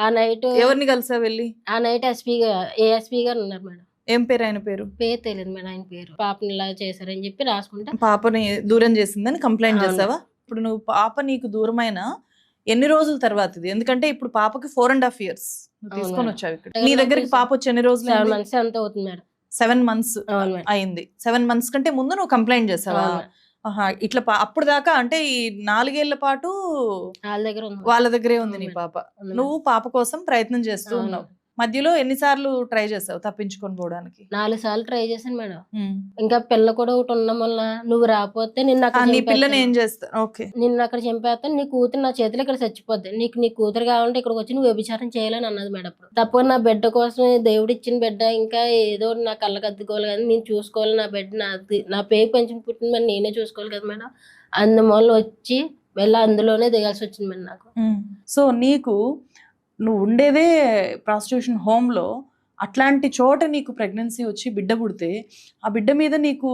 ఆ నైట్ ఎవరిని కలిసా వెళ్ళి? ఆ నైట్ ఏఎస్పీ గారు ఉన్నారు మేడం. ఏం పేరు ఆయన పేరు? పేరు తెలియదు మేడం ఆయన పేరు. పాపని ఇలా చేశారని చెప్పి రాసుకుంటే పాపని దూరం చేసిందని కంప్లైంట్ అవును. చేసావా? ఇప్పుడు నువ్వు పాప నీకు దూరమైన ఎన్ని రోజుల తర్వాత ఇది? ఎందుకంటే ఇప్పుడు పాపకి 4.5 years నువ్వు అవును తీసుకొని మేడం. వచ్చావు ఇక్కడ. నీ దగ్గరికి పాప వచ్చి ఎన్ని రోజులు? 7 months అంత అవుతుంది మేడం. 7 months అవును మేడం. అయింది. 7 months కంటే ముందు నువ్వు కంప్లైంట్ చేసావా? అవును మేడం. ఆహా. ఇట్లా అప్పుడు దాకా అంటే ఈ 4 ఏళ్ల పాటు వాళ్ళ దగ్గర ఉంది. వాళ్ళ దగ్గరే ఉంది అవును నీ మేడం. పాప. అవును నువ్వు పాప కోసం ప్రయత్నం చేస్తూ అవును ఉన్నావు. మేడం. మధ్యలో ఎన్నిసార్లు ట్రై చేసావు తప్పించుకొని పోవడానికి? 4 సార్లు ట్రై చేశాను మేడం. ఉమ్. ఇంకా పిల్ల కూడా ఒకటి ఉండడం వల్ల నువ్వు రాకపోతే నిన్ను ఆ, అక్కడ నీ పిల్లని ఏం చంపేస్తాను. చేస్తా? ఓకే. నిన్ను అక్కడ చంపేస్తాను, నీ కూతురు నా చేతిలో ఇక్కడ చచ్చిపోద్ది, నీ కూతురు కావాలంటే ఇక్కడికి వచ్చి నువ్వు వ్యభిచారం చేయాలని అన్నది మేడం. అప్పుడు తప్పకుండా నా బిడ్డ కోసం దేవుడు ఇచ్చిన బిడ్డ ఇంకా ఏదో నా కళ్ళకి అద్దుకోవాలి కానీ నేను చూసుకోవాలి. నా బిడ్డ నా పేరు పెంచి పుట్టిన మరి నేనే చూసుకోవాలి కదా మేడం. అందువల్ల వచ్చి వెళ్ళి అందులోనే దిగాల్సి వచ్చింది మేడం నాకు. సో నీకు నువ్వు ఉండేదే ప్రాస్టిట్యూషన్ హోమ్లో, అట్లాంటి చోట నీకు ప్రెగ్నెన్సీ వచ్చి బిడ్డ పుడితే ఆ బిడ్డ మీద నీకు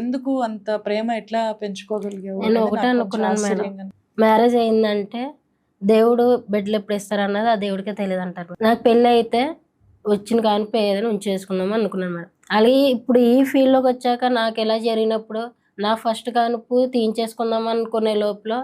ఎందుకు అంత ప్రేమ ఎట్లా పెంచుకోగలిగావు? నేను అనేది ఒకటే నాకు కొంచెం అనుకున్నాను మేడం, ఆశ్చర్యంగా ఉంది. మ్యారేజ్ అయిందంటే దేవుడు బిడ్డలు ఎప్పుడు ఇస్తారు అన్నది ఆ దేవుడికే తెలియదు అంటారు. నాకు పెళ్ళి అయితే వచ్చిన కానిపై ఏదైనా ఉంచేసుకుందాం అనుకున్నాను మేడం. అలాగే ఇప్పుడు ఈ ఫీల్డ్లోకి వచ్చాక నాకు ఎలా జరిగినప్పుడు నా ఫస్ట్ కానుపు తీయించేసుకుందాం అనుకునే లోపల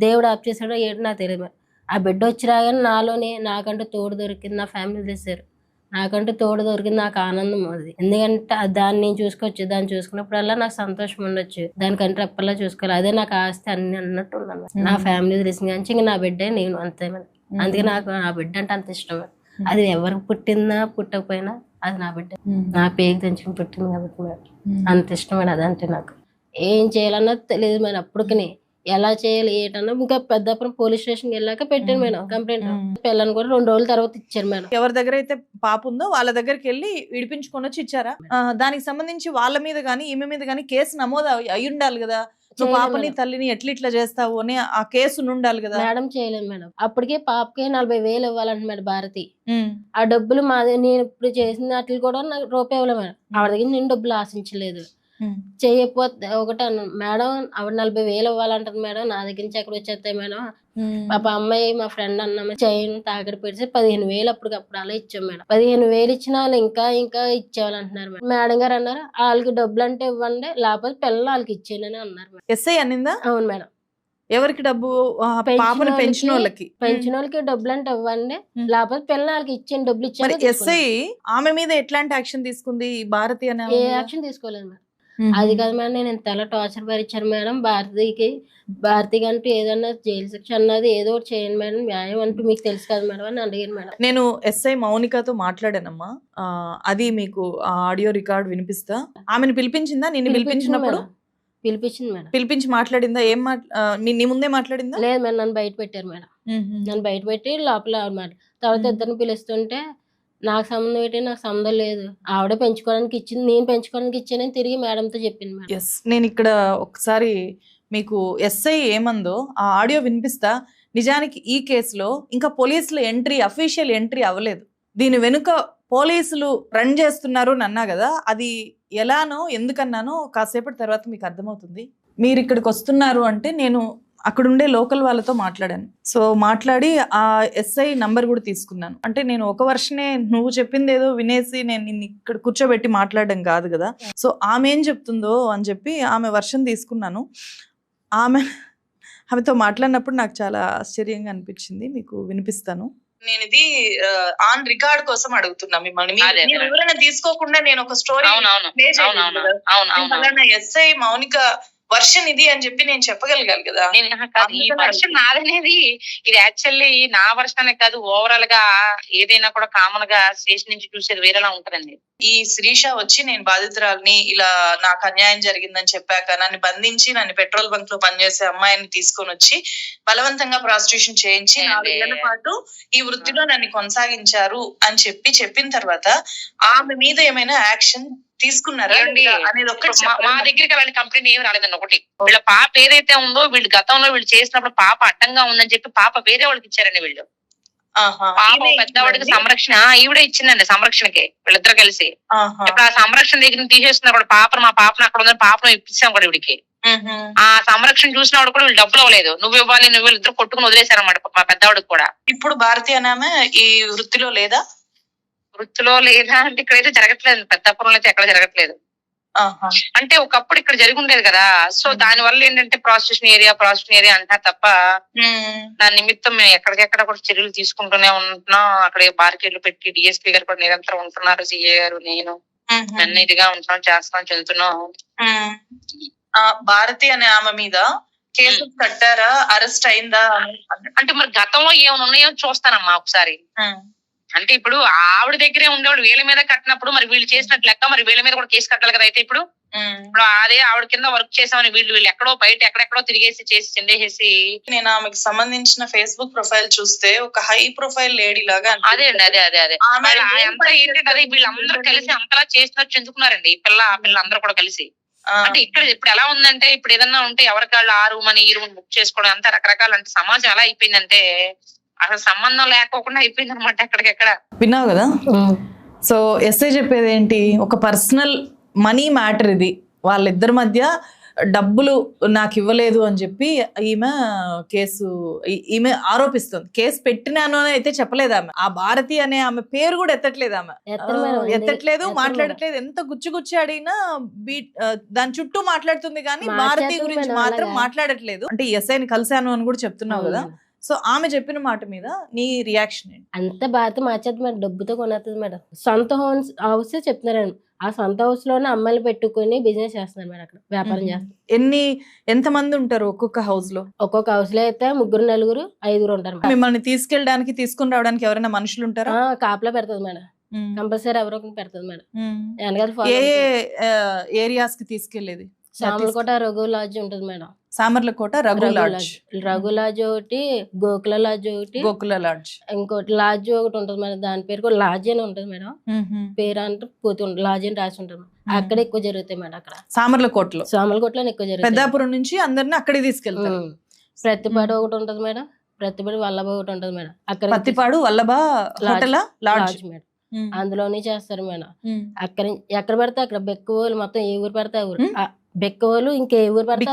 దేవుడు ఆప్ చేశాడో ఏంటి నాకు తెలియదు మేడం. ఆ బిడ్డ వచ్చి రాగానే నాలోనే నాకంటూ తోడు దొరికింది, నా ఫ్యామిలీ చేశారు, నాకంటూ తోడు దొరికింది, నాకు ఆనందం అది. ఎందుకంటే దాన్ని నేను చూసుకోవచ్చు, దాన్ని చూసుకున్నప్పుడల్లా నాకు సంతోషం ఉండొచ్చు, దానికంటే అప్పల్లా చూసుకోవాలి, అదే నాకు ఆస్తి అన్ని అన్నట్టు ఉన్నాను. నా ఫ్యామిలీ తెలిసిన కానీ ఇంకా నా బిడ్డే నేను అంతే మేడం. అందుకే నాకు నా బిడ్డ అంటే అంత ఇష్టం. అది ఎవరికి పుట్టిందా పుట్టకపోయినా అది నా బిడ్డ, నా పేరు తెంచుకుని పుట్టింది కాబట్టి మేడం అంత ఇష్టమైన అదంటే. నాకు ఏం చేయాలన్నది తెలియదు మేడం అప్పటికి, ఎలా చేయాలి ఏంటన్నా. ఇంకా పెద్దాపురం పోలీస్ స్టేషన్కి వెళ్ళాక పెట్టాను మేడం కంప్లైంట్. పిల్లని కూడా 2 రోజుల తర్వాత ఇచ్చారు మేడం. ఎవరి దగ్గర అయితే పాప ఉందో వాళ్ళ దగ్గరికి వెళ్ళి విడిపించుకొని వచ్చి ఇచ్చారా? దానికి సంబంధించి వాళ్ళ మీద గానీ ఈమె మీద గానీ కేసు నమోదు అయి ఉండాలి కదా. నువ్వు పాపని తల్లిని ఇట్లా చేస్తావు అని ఆ కేసు ఉండాలి కదా. మేడం చేయలేదు మేడం. అప్పటికే పాపకి 40,000 ఇవ్వాలంట మేడం భారతి. ఆ డబ్బులు మాది నేను ఇప్పుడు చేసిన వాటికి కూడా నాకు రూపాయి ఇవ్వలేదు మేడం. ఆవిడ దగ్గర నేను డబ్బులు ఆశించలేదు. చేయకపోతే ఒకటి మేడం ఆవిడ 40,000 ఇవ్వాలంటది మేడం, నా దగ్గర నుంచి ఎక్కడ వచ్చేస్తాయి మేడం. పాప అమ్మాయి మా ఫ్రెండ్ అన్న చైన్ తాకడి పెడితే 15,000 అప్పటికప్పుడు అలా ఇచ్చాం మేడం. 15,000 ఇచ్చిన వాళ్ళు ఇంకా ఇచ్చేవాళ్ళంటున్నారు మేడం. మేడం గారు అన్నారు వాళ్ళకి డబ్బులు అంటే ఇవ్వండి, లేకపోతే పిల్లలు వాళ్ళకి ఇచ్చేయని అన్నారు మేడం. ఎస్ఐ అనిందా? అవును మేడం. ఎవరికి డబ్బు? పాపని పెంచిన వాళ్ళకి. పెంచిన వాళ్ళకి డబ్బులు అంటే ఇవ్వండి, లేకపోతే పిల్లలు వాళ్ళకి ఇచ్చేయండి, డబ్బులు ఇచ్చారు. ఎస్ఐ ఆమె మీద ఎట్లాంటి యాక్షన్ తీసుకుంది భారతి అనే? ఏ యాక్షన్ తీసుకోలేదు మేడం. అది కాదు మేడం, నేను ఇంతలా టార్చర్ భరించాను మేడం. భారతికి అంటూ ఏదన్నా జైలు శిక్ష అన్నది ఏదో ఒకటి చేయండి మేడం, న్యాయం అంటూ మీకు తెలుసు కదా మేడం అని అడిగాను మేడం. నేను ఎస్ఐ మౌనికతో మాట్లాడానమ్మా. అది మీకు ఆడియో రికార్డ్ వినిపిస్తా. ఆమెను పిలిపించిందా? నిన్ను పిలిపించినప్పుడు పిలిపించింది మేడం. పిలిపించి మాట్లాడిందా? ఏం నీ ముందే మాట్లాడిందా? లేదు మేడం, నన్ను బయట పెట్టారు మేడం. నన్ను బయట పెట్టి లోపల మాట తర్వాత ఇద్దరిని పిలుస్తుంటే నాకు సంబంధం ఏంటి, నాకు సంబంధం లేదు, ఆవిడ పెంచుకోవడానికి ఇచ్చింది, నేను పెంచుకోవడానికి ఇచ్చానని తిరిగి మేడంతో చెప్పింది మేడం. ఎస్, నేను ఇక్కడ ఒకసారి మీకు ఎస్ఐ ఏమందో ఆ ఆడియో వినిపిస్తా. నిజానికి ఈ కేసులో ఇంకా పోలీసుల అఫీషియల్ ఎంట్రీ అవ్వలేదు. దీని వెనుక పోలీసులు రన్ చేస్తున్నారు అని అన్నా కదా, అది ఎలానో ఎందుకన్నానో కాసేపటి తర్వాత మీకు అర్థమవుతుంది. మీరు ఇక్కడికి వస్తున్నారు అంటే నేను అక్కడుండే లోకల్ వాళ్ళతో మాట్లాడాను. సో మాట్లాడి ఆ ఎస్ఐ నంబర్ కూడా తీసుకున్నాను. అంటే నేను ఒక వర్షనే నువ్వు చెప్పింది ఏదో వినేసి నేను నిన్ను ఇక్కడ కూర్చోబెట్టి మాట్లాడడం కాదు కదా. సో ఆమె ఏం చెప్తుందో అని చెప్పి ఆమె వర్షన్ తీసుకున్నాను. ఆమెతో మాట్లాడినప్పుడు నాకు చాలా ఆశ్చర్యంగా అనిపించింది. మీకు వినిపిస్తాను. నేను ఇది ఆన్ రికార్డ్ కోసం అడుగుతున్నా మిమ్మల్ని. మీరు వివరణ తీసుకోకుండా నేను ఒక స్టోరీ ఎస్ఐ మౌనిక వర్షన్ ఇది అని చెప్పి నేను చెప్పగలగాలి కదా. ఈ వర్షన్ నాదనేది ఇది యాక్చువల్లీ నా వర్షన్ అనే కాదు, ఓవరాల్ గా ఏదైనా కూడా కామన్ గా స్టేషన్ నుంచి చూసేది వేరేలా ఉంటదండి. ఈ శిరీష వచ్చి నేను బాధితురాలని, ఇలా నాకు అన్యాయం జరిగిందని చెప్పాక నన్ను బంధించి నన్ను పెట్రోల్ బంక్ లో పనిచేసే అమ్మాయిని తీసుకొని వచ్చి బలవంతంగా ప్రాస్టిట్యూషన్ చేయించి 4 ఏళ్ల పాటు ఈ వృత్తిలో నన్ను కొనసాగించారు అని చెప్పిన తర్వాత ఆమె మీద ఏమైనా యాక్షన్ తీసుకున్నారా అనేది ఒకటి మా దగ్గరికి అలాంటి కంప్లైంట్ ఏమి రాలేదండి. ఒకటి వీళ్ళ పాప ఏదైతే ఉందో వీళ్ళు గతంలో వీళ్ళు చేసినప్పుడు పాప అడ్డంగా ఉందని చెప్పి పాప వేరే వాళ్ళకి ఇచ్చారండి. వీళ్ళు పాప పెద్దవాడికి సంరక్షణ ఈవిడే ఇచ్చిందండి సంరక్షణకి, వీళ్ళిద్దరు కలిసి. ఇప్పుడు ఆ సంరక్షణ దగ్గర తీసేస్తున్నారు పాపను, మా పాపను అక్కడ ఉందని పాపను ఇప్పించాం కూడా వీడికి. ఆ సంరక్షణ చూసినప్పుడు కూడా వీళ్ళు డబ్బులు అవ్వలేదు, నువ్వు ఇవ్వాలి, నువ్వు వీళ్ళిద్దరు కొట్టుకుని వదిలేశారన్నమాట మా పెద్దవాడికి కూడా. ఇప్పుడు భారతీయ అనే ఈ వృత్తిలో లేదా? వృత్తిలో లేదా అంటే ఇక్కడైతే జరగట్లేదు, పెద్దాపురంలో అయితే ఎక్కడ జరగట్లేదు. అంటే ఒకప్పుడు ఇక్కడ జరిగి ఉండేది కదా, సో దాని వల్ల ఏంటంటే ప్రాస్టిట్యూషన్ ఏరియా అంటారు తప్ప దాని నిమిత్తం మేము ఎక్కడికెక్కడ కూడా చర్యలు తీసుకుంటూనే ఉంటున్నాం. అక్కడ బార్కెట్లు పెట్టి డిఎస్పీ గారు కూడా నిరంతరం ఉంటున్నారు, సిఏ గారు, నేను అన్ని ఇదిగా ఉంటున్నాం, చేస్తున్నాం, చెందుతున్నాం. భారతి అనే ఆమె మీద కేసు కట్టారా, అరెస్ట్ అయిందా? అంటే మరి గతంలో ఏమైనా ఉన్నాయో చూస్తానమ్మా ఒకసారి. అంటే ఇప్పుడు ఆవిడ దగ్గరే ఉండేవాడు వీళ్ళ మీద కట్టినప్పుడు మరి వీళ్ళు చేసినట్టు లెక్క, మరి వీళ్ళ మీద కూడా కేసు కట్టాలి కదా. అయితే ఇప్పుడు అదే ఆవిడ కింద వర్క్ చేసామని వీళ్ళు ఎక్కడో బయట ఎక్కడెక్కడో తిరిగేసి చేసి చెందేసేసి. నేను ఆమెకు సంబంధించిన ఫేస్బుక్ ప్రొఫైల్ చూస్తే ఒక హై ప్రొఫైల్ లేడీ లాగా. అదే అండి, అదే అంతా ఏంటంటే అదే వీళ్ళందరూ కలిసి అంతలా చేసినట్టు చెందుకున్నారండి. ఈ పిల్ల అందరూ కూడా కలిసి. అంటే ఇక్కడ ఇప్పుడు ఎలా ఉందంటే, ఇప్పుడు ఏదన్నా ఉంటే ఎవరికాళ్ళు ఆ రూమ్ అని ఈ రూమ్ బుక్ చేసుకోవడం అంతా రకరకాల, అంటే సమాజం ఎలా అయిపోయిందంటే అసలు సంబంధం లేకోకుండా అయిపోయింది అనమాట ఎక్కడికెక్కడ. విన్నావు కదా. సో ఎస్ఐ చెప్పేది ఏంటి, ఒక పర్సనల్ మనీ మ్యాటర్ ఇది, వాళ్ళిద్దరి మధ్య డబ్బులు నాకు ఇవ్వలేదు అని చెప్పి ఈమె ఆరోపిస్తుంది. కేసు పెట్టినాను అని అయితే చెప్పలేదు ఆమె. ఆ భారతి అనే ఆమె పేరు కూడా ఎత్తట్లేదు, ఆమె ఎత్తట్లేదు, మాట్లాడట్లేదు. ఎంత గుచ్చి అడిగినా దాని చుట్టూ మాట్లాడుతుంది కానీ భారతి గురించి మాత్రం మాట్లాడట్లేదు. అంటే ఎస్ఐని కలిశాను అని కూడా చెప్తున్నావు కదా. సో ఆమె చెప్పిన మాట మీద నీ రియాక్షన్ ఏంటి? అంత బాధ మార్చేది మేడం, డబ్బుతో కొనేస్తుంది మేడం. సొంత హౌస్ చెప్తున్నారండి, ఆ సొంత హౌస్ లోనే అమ్మాయిలు పెట్టుకుని బిజినెస్ చేస్తున్నారు మేడం, అక్కడ వ్యాపారం చేస్తారు. ఎంత మంది ఉంటారు ఒక్కొక్క హౌస్ లో? ఒక్కొక్క హౌస్ లో అయితే 3, 4, 5 ఉంటారు. మిమ్మల్ని తీసుకెళ్ళడానికి తీసుకుని రావడానికి ఎవరైనా మనుషులు ఉంటారా? కాపలా పెడుతుంది మేడం, కంపల్సరీ ఎవరో పెడుతుంది మేడం. ఏ ఏరియాస్ కి తీసుకెళ్లేది? సామర్లకోట రఘు లాడ్జ్ ఉంటుంది మేడం. సామర్లకోట రఘు లాడ్జ్ ఒకటి, గోకుల లాడ్జ్ ఇంకోటి లాడ్జ్ ఒకటి ఉంటుంది మేడం. దాని పేరు కూడా లాడ్జ్ అని ఉంటుంది మేడం. పేరు అంటే పోతుంది, లాడ్జ్ అని రాసి ఉంటుంది. అక్కడ ఎక్కువ జరుగుతాయి మేడం. అక్కడ సామర్లకోటలో ఎక్కువ జరుగుతాయి. పెద్దాపురం నుంచి అందరిని అక్కడికి తీసుకెళ్తారు. ప్రతిపాడు ఒకటి ఉంటుంది మేడం, ప్రతిపాడు వల్లభ ఒకటి ఉంటుంది మేడం. అక్కడ ప్రతిపాడు వల్లభ లాడ్జ్ మేడం, అందులోనే చేస్తారు మేడం. అక్కడ ఎక్కడ పడితే అక్కడ బెక్కువోలు మొత్తం ఏ ఊరు పడితే ఊరు బెక్కవోలు, ఇంకే ఊరు పడితే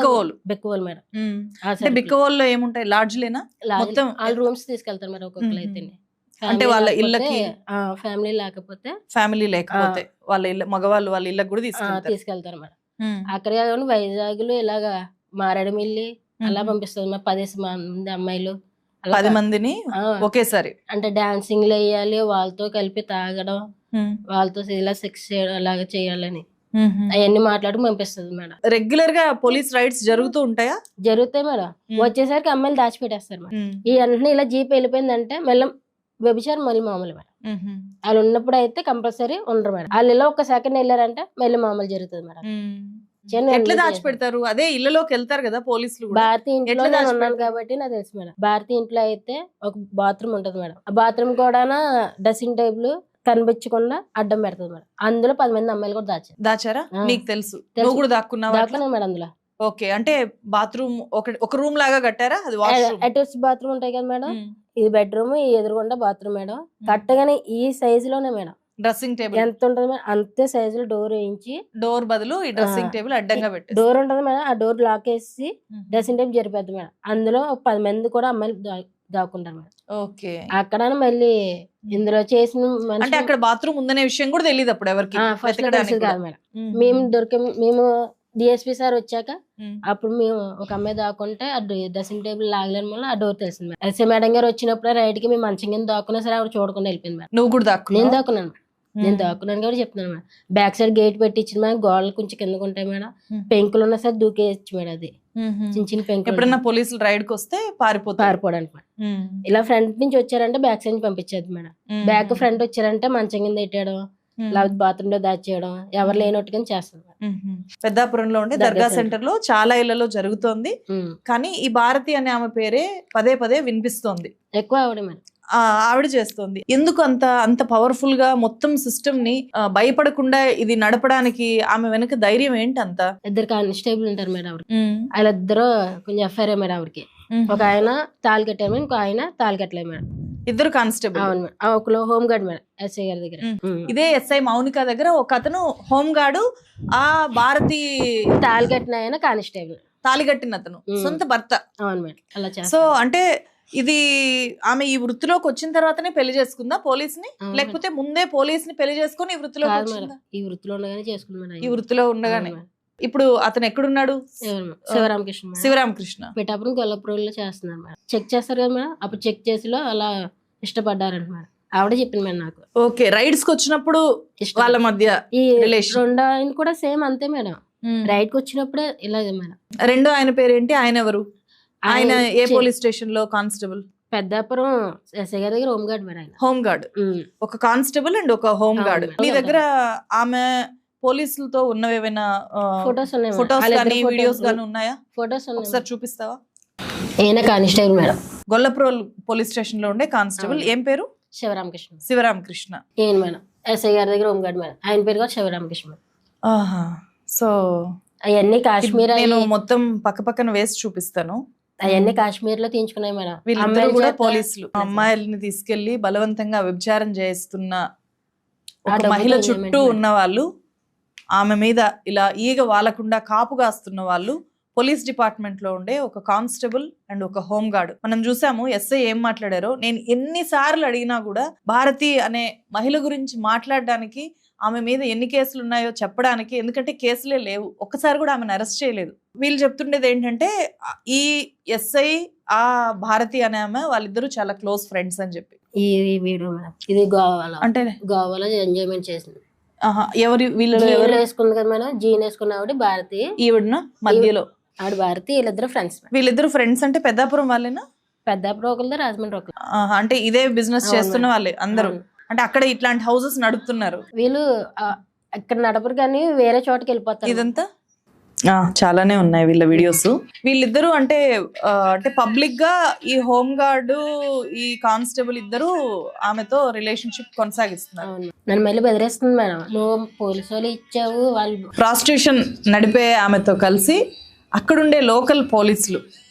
బెక్కవోలు మేడం. బెక్కవోల్లో ఏముంటాయి? లాడ్జ్ లేనా? మొత్తం వాళ్ళు రూమ్స్ తీసుకెళ్తారు మేడం ఒక్కొక్కరు అయితే. అంటే వాళ్ళ ఇళ్ళకి ఫ్యామిలీ లేకపోతే వాళ్ళ ఇల్లు, మగవాళ్ళు వాళ్ళ ఇళ్ళకి కూడా తీసుకెళ్తారు మేడం. అక్కడ వైజాగ్ లో ఇలాగా మారేడుమిల్లి అలా పంపిస్తుంది 10 మంది అమ్మాయిలు, 10 మందిని ఒకేసారి. అంటే డాన్సింగ్ వేయాలి, వాళ్ళతో కలిపి తాగడం, వాళ్ళతో ఇలా సెక్స్ చేయడం అలాగా చేయాలని అవన్నీ మాట్లాడి పంపిస్తుంది మేడం. రెగ్యులర్ గా పోలీస్ రైడ్స్ జరుగుతూ ఉంటాయా? జరుగుతాయి మేడం. వచ్చేసరికి అమ్మాయిలు దాచిపెట్టేస్తారు మేడం. ఈ వెంటనే ఇలా జీప్ వెళ్ళిపోయిందంటే మళ్ళీ వ్యభిచారం మళ్ళీ మామూలు మేడం. వాళ్ళు ఉన్నప్పుడు అయితే కంపల్సరీ ఉండరు మేడం. వాళ్ళు ఇలా 1 సెకండ్ వెళ్ళారంటే మళ్ళీ మామూలు జరుగుతుంది మేడం. ఎట్లా దాచిపెడతారు? అదే ఇళ్ళలోకి వెళ్తారు కదా పోలీసులు. భారతి ఇంట్లో నేను ఉన్నాను కాబట్టి నాకు తెలుసు మేడం. భారతి ఇంట్లో అయితే ఒక బాత్రూమ్ ఉంటది మేడం. ఆ బాత్రూమ్ కూడా డ్రెస్సింగ్ టేబుల్ కనిపించకుండా అడ్డం పెడుతుంది మేడం. అందులో 10 మంది అమ్మాయిలు కూడా దాచారా? నీకు తెలుసు, నువ్వు కూడా దాక్కున్నావా? దాక్కున్నాను మేడం అందులో. ఓకే, అంటే బాత్రూమ్ ఒక రూమ్ లాగా కట్టారా? అది అటాచ్ బాత్రూమ్ ఉంటాయి కదా మేడం. ఇది బెడ్రూమ్, ఈ ఎదురుగుండా బాత్రూమ్ మేడం. కట్టగానే ఈ సైజ్ లోనే మేడం. డ్రెస్సింగ్ టేబుల్ ఎంత ఉంటుంది మేడం అంతే సైజులో డోర్ వేయించి, డోర్ బదులు ఈ డ్రెస్సింగ్ టేబుల్ అడ్డంగా పెట్టి డోర్ ఉంటుంది మేడం. ఆ డోర్ లాక్ వేసి డ్రెస్సింగ్ టేబుల్ జరిపేద్ది మేడం. అందులో 10 మంది కూడా అమ్మాయిలు దాక్కుంటారు మేడం. ఓకే, అక్కడ మళ్ళీ ఇందులో చేసిన అంటే అక్కడ బాత్రూమ్ ఉందనే విషయం కూడా తెలియదు అప్పుడు ఎవరికి. కాదు మేడం, మేము డిఎస్పీ సార్ వచ్చాక అప్పుడు మేము ఒక అమ్మాయి దాక్కుంటే ఆ డ్రెస్సింగ్ టేబుల్ లాగలేని వల్ల ఆ డోర్ తెలిసింది మేడం. ఎస్ఐ మేడం గారు వచ్చినప్పుడు రైట్ కి మేము మంచం కింద దాక్కున్నా సరే ఆవిడ చూడకుండా వెళ్ళిపోయింది మేడం. నువ్వు కూడా దాక్కు? నేను దాక్కున్నాను. నేను దాక్కున్నాను కాబట్టి చెప్తున్నాను మేడం. బ్యాక్ సైడ్ గేట్ పెట్టించిన మేడం, గోడలు కొంచెం కిందకు ఉంటాయి మేడం, పెంకులు ఉన్న సరే దూకేయచ్చు మేడం. అది చిన్న చిన్న పెంకులు. ఎప్పుడన్నా పోలీసులు రైడ్ కి వస్తే పారిపోవడానికి మేడం. ఇలా ఫ్రంట్ నుంచి వచ్చారంటే బ్యాక్ సైడ్ నుంచి పంపించేది మేడం. బ్యాక్ ఫ్రంట్ వచ్చారంటే మంచం కింద పెట్టేయడం, లేకపోతే బాత్రూమ్ లో దాచేయడం, ఎవరు లేనట్టుగా చేస్తారు. పెద్దాపురంలో ఉండే దర్గా సెంటర్ లో చాలా ఇళ్లలో జరుగుతోంది. కానీ ఈ భారతి అనే ఆమె పేరే పదే పదే వినిపిస్తోంది. ఎక్కువ ఆవిడ మేడం. ఆవిడ చేస్తోంది. ఎందుకు అంత పవర్ఫుల్ గా మొత్తం సిస్టమ్ ని భయపడకుండా ఇది నడపడానికి ఆమె వెనక ధైర్యం ఏంటి అంత? 2 కానిస్టేబుల్ ఉంటారు మేడం ఆవిడ. వాళ్ళిద్దరు కొంచెం ఎఫ్ఐఆర్ మేడం ఆవిడకి. ఒక ఆయన తాళి కట్టారు మేడం, ఇంకో ఆయన తాళి కట్టలేదు మేడం. ఇద్దరు కానిస్టేబుల్. అవును మేడం. ఒకరు హోమ్ గార్డ్ మేడం ఎస్ఐ గారి దగ్గర. ఇదే ఎస్ఐ మౌనిక దగ్గర ఒక అతను హోమ్ గార్డు, ఆ భారతి తాళి కట్టిన ఆయన కానిస్టేబుల్. తాళి కట్టిన అతను సొంత భర్త. అవును మేడం. అలా సో అంటే ఇది ఆమె ఈ వృత్తిలోకి వచ్చిన తర్వాతనే పెళ్లి చేసుకుందా పోలీస్ ని, లేకపోతే ముందే పోలీస్ ని పెళ్లి చేసుకుని ఈ వృత్తిలో ఈ వృత్తిలో ఉండగానే చేసుకున్నాను. ఈ వృత్తిలో ఉండగానే. ఇప్పుడు అతను ఎక్కడున్నాడు? శివరామకృష్ణ. శివరామకృష్ణ పిఠాపురం గొల్లపురంలో చేస్తున్నారు మేడం. చెక్ చేస్తారు కదా మేడం, అప్పుడు చెక్ చేసిలో అలా ఇష్టపడ్డారంట మేడం. ఆవిడ చెప్పింది మేడం నాకు. ఓకే, రైడ్స్ కి వచ్చినప్పుడు వాళ్ళ మధ్య ఈ రెండో ఆయన కూడా సేమ్ అంతే మేడం. రైడ్ కి వచ్చినప్పుడే ఇలాగే మేడం. రెండో ఆయన పేరేంటి? ఆయన ఎవరు? ఆయన ఏ పోలీస్ స్టేషన్ లో కానిస్టేబుల్? పెద్దాపురం ఎస్ఐ గారి దగ్గర హోమ్ గార్డ్ మేడం. ఆయన హోమ్ గార్డ్. ఒక కానిస్టేబుల్ అండ్ ఒక హోమ్ గార్డ్. మీ దగ్గర ఆమె పోలీసులతో ఉన్నవేమైనా ఫొటోస్ కానీ వీడియోస్ కానీ ఉన్నాయా? ఫొటోస్ ఒకసారి చూపిస్తావా? ఈయన constable madam. Gollapuram police station లో ఉండే కానిస్టేబుల్. ఏం పేరు? శివరామకృష్ణ. శివరామకృష్ణ. ఈయన మేడం ఎస్ఐ గారి దగ్గర హోమ్ గార్డ్ మేడం. ఆయన పేరు కూడా శివరామకృష్ణ. సో అవన్నీ కాశ్మీర్. నేను మొత్తం పక్క పక్కన వేసి చూపిస్తాను. అవన్నీ కాశ్మీర్ లో తీయించుకున్నాయి మేడం. వీళ్ళందరూ కూడా పోలీసులు. అమ్మాయిల్ని తీసుకెళ్లి బలవంతంగా వ్యభిచారం చేస్తున్న ఒక మహిళ చుట్టూ ఉన్న వాళ్ళు, ఆమె మీద ఇలా ఈగ వాలకుండా కాపు కాస్తున్న వాళ్ళు పోలీస్ డిపార్ట్మెంట్ లో ఉండే ఒక కానిస్టేబుల్ అండ్ ఒక హోమ్ గార్డ్. మనం చూసాము ఎస్ఐ ఏం మాట్లాడారో. నేను ఎన్నిసార్లు అడిగినా కూడా భారతి అనే మహిళ గురించి మాట్లాడడానికి, ఆమె మీద ఎన్ని కేసులు ఉన్నాయో చెప్పడానికి, ఎందుకంటే కేసులే లేవు, ఒక్కసారి కూడా ఆమెను అరెస్ట్ చేయలేదు. వీళ్ళు చెప్తుండేది ఏంటంటే ఈ ఎస్ఐ ఆ భారతి అనే ఆమె వాళ్ళిద్దరూ చాలా క్లోజ్ ఫ్రెండ్స్ అని చెప్పి. ఈ వీడియో ఇది గోవాలో, అంటే గోవాలో ఎంజాయ్మెంట్ చేసింది. ఎవరు వీళ్ళు? ఎవరు వేసుకుంది కదా మేడం, జీన్ వేసుకున్న ఆవిడ భారతి. ఈవిడ మధ్యలో ఆవిడ భారతి. వీళ్ళిద్దరు ఫ్రెండ్స్. వీళ్ళిద్దరు ఫ్రెండ్స్ అంటే పెద్దాపురం వాళ్ళేనా? పెద్దాపురం ఒకళ్ళు, రాజమండ్రి ఒకళ్ళు. అంటే ఇదే బిజినెస్ చేస్తున్న వాళ్ళే అందరూ. అంటే అక్కడ ఇట్లాంటి హౌసెస్ నడుపుతున్నారు వీళ్ళు. ఇక్కడ నడపరు కానీ వేరే చోటకి వెళ్ళిపోతారు. ఇదంతా చాలానే ఉన్నాయి వీళ్ళ వీడియోస్. వీళ్ళిద్దరు అంటే పబ్లిక్ గా ఈ హోమ్ గార్డ్, ఈ కానిస్టేబుల్ ఇద్దరు ఆమెతో రిలేషన్షిప్ కొనసాగిస్తున్నారు. నన్ను మళ్ళీ బెదిరేస్తుంది మేడం, నువ్వు పోలీసు వాళ్ళు ఇచ్చావు. వాళ్ళు ప్రాస్టిట్యూషన్ నడిపే ఆమెతో కలిసి అక్కడుండే లోకల్ పోలీసులు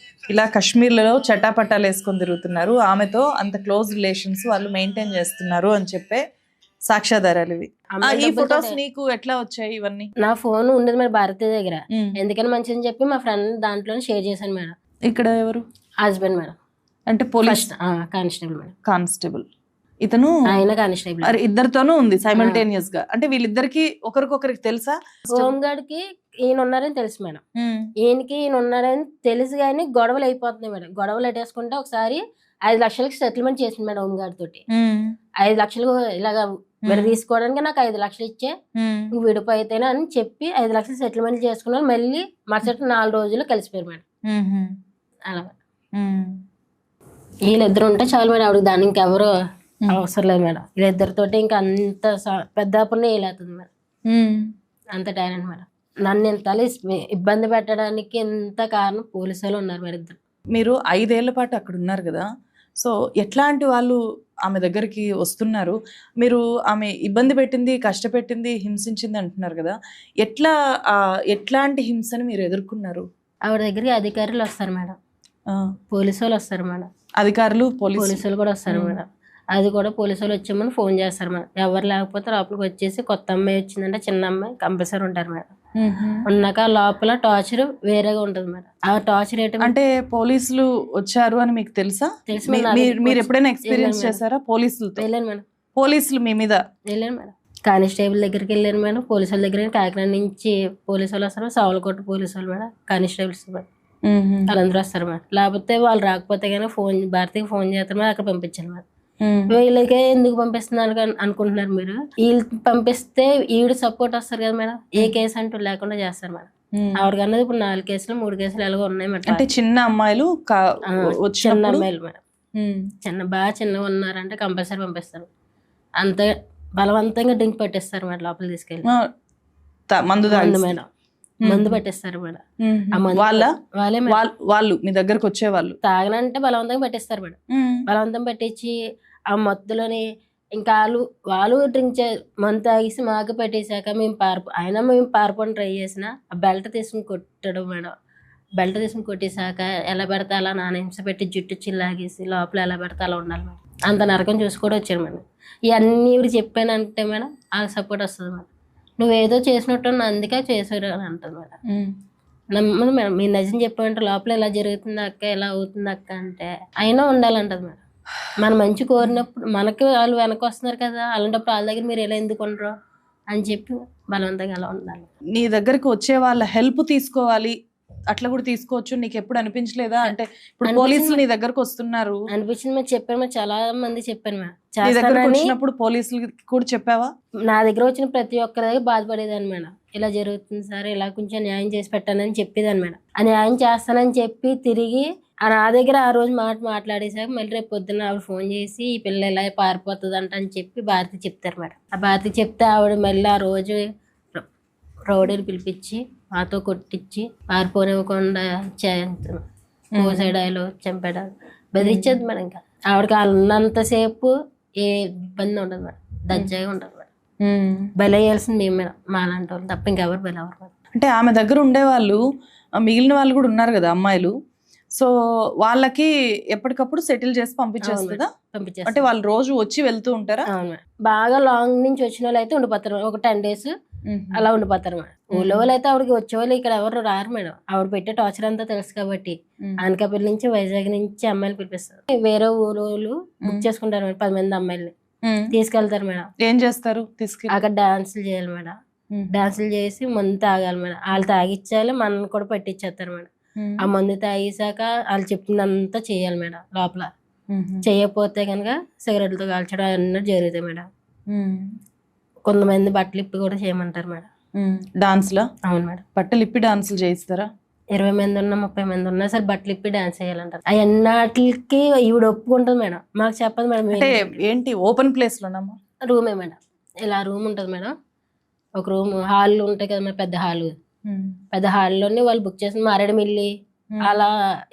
ఇలా కాశ్మీర్లలో చటాపటాలు వేసుకొని తిరుగుతున్నారు. ఆమెతో అంత క్లోజ్ రిలేషన్స్ వాళ్ళు మెయింటైన్ చేస్తున్నారు అని చెప్పే సాక్ష్యాధారాలు ఇవి. ఈ ఫొటోస్ నీకు ఎట్లా వచ్చాయి? ఇవన్నీ నా ఫోన్ ఉండేది మరి భారతి దగ్గర. ఎందుకని మంచిదని చెప్పి మా ఫ్రెండ్ దాంట్లో షేర్ చేశాను మేడం. ఇక్కడ ఎవరు? Husband madam. అంటే పోలీస్ కానిస్టేబుల్ మేడం. కానిస్టేబుల్ ఇతను. ఆయన కానిస్టేబుల్. ఇద్దరితోనూ ఉంది సైమల్టేనియస్ గా. అంటే వీళ్ళిద్దరికి ఒకరికొకరికి తెలుసా? హోమ్ గార్డ్ కి ఈయన ఉన్నారని తెలుసు మేడం, ఈయనకి ఈయన ఉన్నారని తెలుసు. కానీ గొడవలు అయిపోతున్నాయి మేడం. గొడవలు ఎట్టేసుకుంటే ఒకసారి 5 లక్షలకి సెటిల్మెంట్ చేసింది మేడం హోమ్ గార్డ్ తోటి. 5 లక్షలు ఇలాగా విడ తీసుకోవడానికి నాకు 5 లక్షలు ఇచ్చే నువ్వు విడిపోయితేనే అని చెప్పి 5 లక్షలు సెటిల్మెంట్ చేసుకున్నాను. మళ్ళీ మరుసటి 4 రోజులు కలిసిపోయారు మేడం. అలా వీళ్ళిద్దరు ఉంటే చాలు మేడం ఆవిడకి, దాన్ని ఇంకెవరు అవసరం లేదు మేడం. వీళ్ళిద్దరితోటి ఇంకా అంత పెద్దాపునే వేలేతుంది మేడం. అంత టాలెంట్ మేడం. నన్ను ఇంత ఇబ్బంది పెట్టడానికి ఎంత కారణం పోలీసు వాళ్ళు ఉన్నారు మేడం. ఇద్దరు. మీరు 5 ఏళ్ల పాటు అక్కడ ఉన్నారు కదా, సో ఎట్లాంటి వాళ్ళు ఆమె దగ్గరికి వస్తున్నారు? మీరు ఆమె ఇబ్బంది పెట్టింది, కష్టపెట్టింది, హింసించింది అంటున్నారు కదా, ఎట్లాంటి హింసని మీరు ఎదుర్కొన్నారు? ఆవిడ దగ్గరికి అధికారులు వస్తారు మేడం, పోలీసు వాళ్ళు వస్తారు మేడం. అధికారులు పోలీసులు కూడా వస్తారు మేడం. అది కూడా పోలీసు వాళ్ళు వచ్చామని ఫోన్ చేస్తారు మేడం. ఎవరు లేకపోతే లోపలికి వచ్చేసి కొత్త అమ్మాయి వచ్చిందంటే చిన్న అమ్మాయి కంపల్సరీ ఉంటారు మేడం. ఉన్నాక లోపల టార్చర్ వేరేగా ఉంటుంది మేడం. ఆ టార్చర్ అంటే పోలీసులు వచ్చారు అని మీకు తెలుసా? తెలుసు. మీరు ఎప్పుడైనా ఎక్స్పీరియన్స్ చేశారా పోలీసులతో? వెళ్ళాను మేడం. పోలీసులు మీ మీద? వెళ్ళాను మేడం. కానిస్టేబుల్ దగ్గరికి వెళ్ళాను మేడం. పోలీసుల దగ్గర కాకినాడ నుంచి పోలీసు వాళ్ళు వస్తారు, సావులకోట పోలీసు వాళ్ళు మేడం, కానిస్టేబుల్స్ మేడం, వాళ్ళందరూ వస్తారు మేడం. లేకపోతే వాళ్ళు రాకపోతే కానీ భారతికి ఫోన్ చేస్తారు మేడం, అక్కడ పంపించాను మేడం. వీళ్ళకే ఎందుకు పంపిస్తున్నారు అనుకుంటున్నారు మీరు? వీళ్ళు పంపిస్తే ఈవిడ సపోర్ట్ వస్తారు కదా మేడం, ఏ కేసు అంటూ లేకుండా చేస్తారు మేడం. ఆవిడకన్నది ఇప్పుడు 4 కేసులు 3 కేసులు ఎలాగో ఉన్నాయి మేడం. అంటే చిన్న అమ్మాయిలు చిన్న అమ్మాయిలు మేడం, బాగా చిన్నగా ఉన్నారంటే కంపల్సరీ పంపిస్తారు. అంత బలవంతంగా డ్రింక్ పెట్టేస్తారు మేడం, లోపల తీసుకెళ్ళి మందు మేడం, మందు పెట్టేస్తారు మేడం. వాళ్ళే వాళ్ళు మీ దగ్గరకు వచ్చేవాళ్ళు తాగనంటే బలవంతంగా పెట్టేస్తారు మేడం. బలవంతం పెట్టించి ఆ మత్తులోని ఇంకా వాళ్ళు డ్రింక్ మందు తాగేసి మాకు పెట్టేశాక మేము పారిపోవడం ట్రై చేసిన ఆ బెల్ట్ తీసుకుని కొట్టడం మేడం. బెల్ట్ తీసుకుని కొట్టేశాక ఎలా పెడితే అలా నానహింస పెట్టి జుట్టు చిల్లాగేసి లోపల ఎలా పెడితే అలా ఉండాలి మేడం. అంత నరకం చూసి కూడా వచ్చారు మేడం. ఇవన్నీ ఇవి చెప్పానంటే మేడం వాళ్ళకి సపోర్ట్ వస్తుంది మేడం. నువ్వేదో చేసినట్టు అందుకే చేసారు అని అంటుంది మేడం. నమ్మదు మేడం, మీరు నిజం చెప్పామంటే లోపల ఎలా జరుగుతుంది అక్క, ఎలా అవుతుంది అక్క అంటే అయినా ఉండాలంటది మేడం. మన మంచి కోరినప్పుడు మనకి వాళ్ళు వెనక వస్తున్నారు కదా, అలాంటప్పుడు వాళ్ళ దగ్గర మీరు ఎలా ఎందుకు ఉండరు అని చెప్పి బలవంతంగా అలా ఉండాలి. నీ దగ్గరకు వచ్చే వాళ్ళ హెల్ప్ తీసుకోవాలి, అట్లా కూడా తీసుకోవచ్చు. నీకు ఎప్పుడు అనిపించలేదా? అంటే ఇప్పుడు పోలీసులు నీ దగ్గరకు వస్తున్నారు అనిపించింది మేము చెప్పాను మేడం, చాలా మంది చెప్పాను మేడం. నీ దగ్గరకు వచ్చినప్పుడు పోలీసులు కూడా చెప్పావా? నా దగ్గర వచ్చిన ప్రతి ఒక్కరి దగ్గర బాధపడేదాన్ని మేడం. ఇలా జరుగుతుంది సార్, ఇలా కొంచెం న్యాయం చేసి పెట్టానని చెప్పేదాన్ని మేడం. ఆ న్యాయం చేస్తానని చెప్పి తిరిగి నా దగ్గర ఆ రోజు మాట్లాడేసాక మళ్ళీ రేపు పొద్దున్న ఆవిడ ఫోన్ చేసి ఈ పిల్ల ఇలా పారిపోతుంది అంట అని చెప్పి భారతి చెప్తారు మేడం. ఆ భారతి చెప్తే ఆవిడ మళ్ళీ ఆ రోజు రౌడీని పిలిపించి మాతో కొట్టించి పారిపోనివ్వకుండా కోసేడాలు చంపేడాలు బెదిరించేది మేడం. ఇంకా ఆవిడకి అన్నంతసేపు ఏ ఇబ్బంది ఉండదు మేడం, దజ్జాగా ఉండదు మేడం. బలయ్యాల్సింది మేము మేడం, మాలాంటి వాళ్ళు తప్ప ఇంకెవరు బలవరు మేడం. అంటే ఆమె దగ్గర ఉండేవాళ్ళు మిగిలిన వాళ్ళు కూడా ఉన్నారు కదా అమ్మాయిలు, సో వాళ్ళకి ఎప్పటికప్పుడు సెటిల్ చేసి పంపించేస్తుందా? పంపించేస్తారు. అంటే వాళ్ళు రోజు వచ్చి వెళ్తూ ఉంటారా? అవును, బాగా లాంగ్ నుంచి వచ్చిన వాళ్ళు అయితే ఉండిపోతారు, ఒక 10 days అలా ఉండిపోతారు మేడం. ఊళ్ళో వాళ్ళు అయితే ఆవిడకి వచ్చేవాళ్ళు ఇక్కడ ఎవరు రారు మేడం. ఆవిడ పెట్టే టార్చర్ అంతా తెలుసు కాబట్టి అనకాపల్లి నుంచి వైజాగ్ నుంచి అమ్మాయిలు పిలిపిస్తారు. వేరే ఊరోళ్ళు బుక్ చేసుకుంటారు మేడం, 10 మంది అమ్మాయిల్ని తీసుకెళ్తారు మేడం. ఏం చేస్తారు? తీసుకెళ్ళి అక్కడ డాన్సులు చేయాలి మేడం. డాన్సులు చేసి మందు తాగాలి మేడం. వాళ్ళు తాగిచ్చాలి, మనల్ని కూడా పట్టించేస్తారు మేడం. ఆ మందు తాగేసాక వాళ్ళు చెప్పిందంతా చేయాలి మేడం. లోపల చేయకపోతే కనుక సిగరెట్లతో కాల్చడం అన్నట్టు జరుగుతాయి మేడం. కొంతమంది బట్టలు ఇప్పి కూడా చేయమంటారు మేడం. డాన్స్ లా? అవును మేడం, బట్టలు ఇప్పి డాన్సులు చేయిస్తారా? 20 మంది ఉన్నా 30 మంది ఉన్నా సరే బట్టలు ఇప్పి డాన్స్ చేయాలంటారు. అవన్నిటికి ఈవిడ ఒప్పుకుంటుంది మేడం, మాకు చెప్పదు మేడం. అంటే ఏంటి ఓపెన్ ప్లేస్ లోనమ్మా? రూమే మేడం, ఇలా రూమ్ ఉంటుంది మేడం. ఒక రూమ్ హాల్ ఉంటాయి కదా మేడం, పెద్ద హాల్లోని వాళ్ళు బుక్ చేసిన మారేడుమిల్లి అలా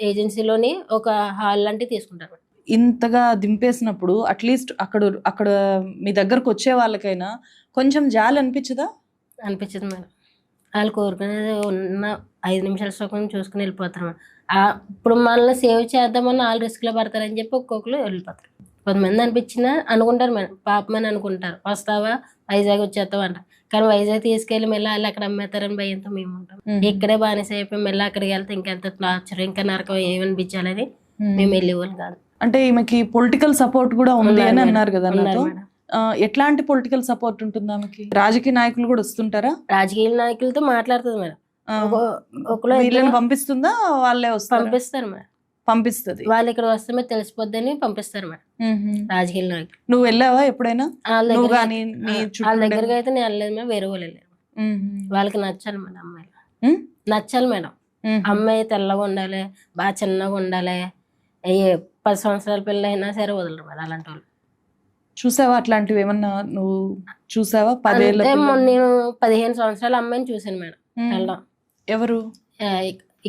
ఏజెన్సీలోని ఒక హాల్ లాంటివి తీసుకుంటారు. ఇంతగా దింపేసినప్పుడు అట్లీస్ట్ అక్కడ మీ దగ్గరకు వచ్చే వాళ్ళకైనా కొంచెం జాలి అనిపించదా? అనిపించదు మేడం. వాళ్ళు కోరుకునేది ఉన్న 5 నిమిషాల సుఖం చూసుకుని వెళ్ళిపోతారు మేడం. ఇప్పుడు మనల్ని సేవ్ చేద్దామని వాళ్ళు రిస్క్లో పడతారని చెప్పి ఒక్కొక్కరు వెళ్ళిపోతారు. కొంతమంది అనిపించినా అనుకుంటారు మేడం, పాపమని అనుకుంటారు, వస్తావా వైజాగ్ వచ్చేస్తావా అంట. కానీ వైజాగ్ తీసుకెళ్ళి మళ్ళీ వాళ్ళు అక్కడ అమ్మేస్తారని భయంతో మేము ఉంటాం. ఇక్కడే బానిస అయిపోయి మళ్ళీ అక్కడికి వెళ్తే ఇంకెంత టార్చర్, ఇంకా నరకం ఏమనిపించాలని మేము వెళ్ళేవాళ్ళు కాదు. అంటే ఈమెకి పొలిటికల్ సపోర్ట్ కూడా ఉంది అని అన్నారు కదా నాతో. ఎట్లాంటి పొలిటికల్ సపోర్ట్ ఉంటుంది ఆమెకి? రాజకీయ నాయకులు కూడా వస్తుంటారా? రాజకీయ నాయకులతో మాట్లాడుతుంది మేడం. వీళ్ళని పంపిస్తుందా? వాళ్ళే వస్తారు? పంపిస్తారు మేడం, పంపిస్తుంది. వాళ్ళు ఇక్కడ వస్తే తెలిసిపోద్దని పంపిస్తారు మేడం రాజకీయ నాయకులు. నువ్వు వెళ్ళావా ఎప్పుడైనా? వాళ్ళ దగ్గరకి అయితే నేను వెళ్ళలేదు మేడం, వేరే వాళ్ళు వెళ్ళారు. వాళ్ళకి నచ్చాలి మేడం, అమ్మాయిలు నచ్చాలి మేడం. అమ్మాయి తెల్లగా ఉండాలి, బాగా చిన్నగా ఉండాలి, 10 సంవత్సరాల పిల్ల అయినా సరే వదలరు మేడం అలాంటి వాళ్ళు. చూసావా అట్లాంటివి ఏమన్నా? నువ్వు చూసావా? 10 ఏళ్ళ నేను 15 సంవత్సరాల అమ్మాయిని చూసాను మేడం వెళ్ళడం. ఎవరు?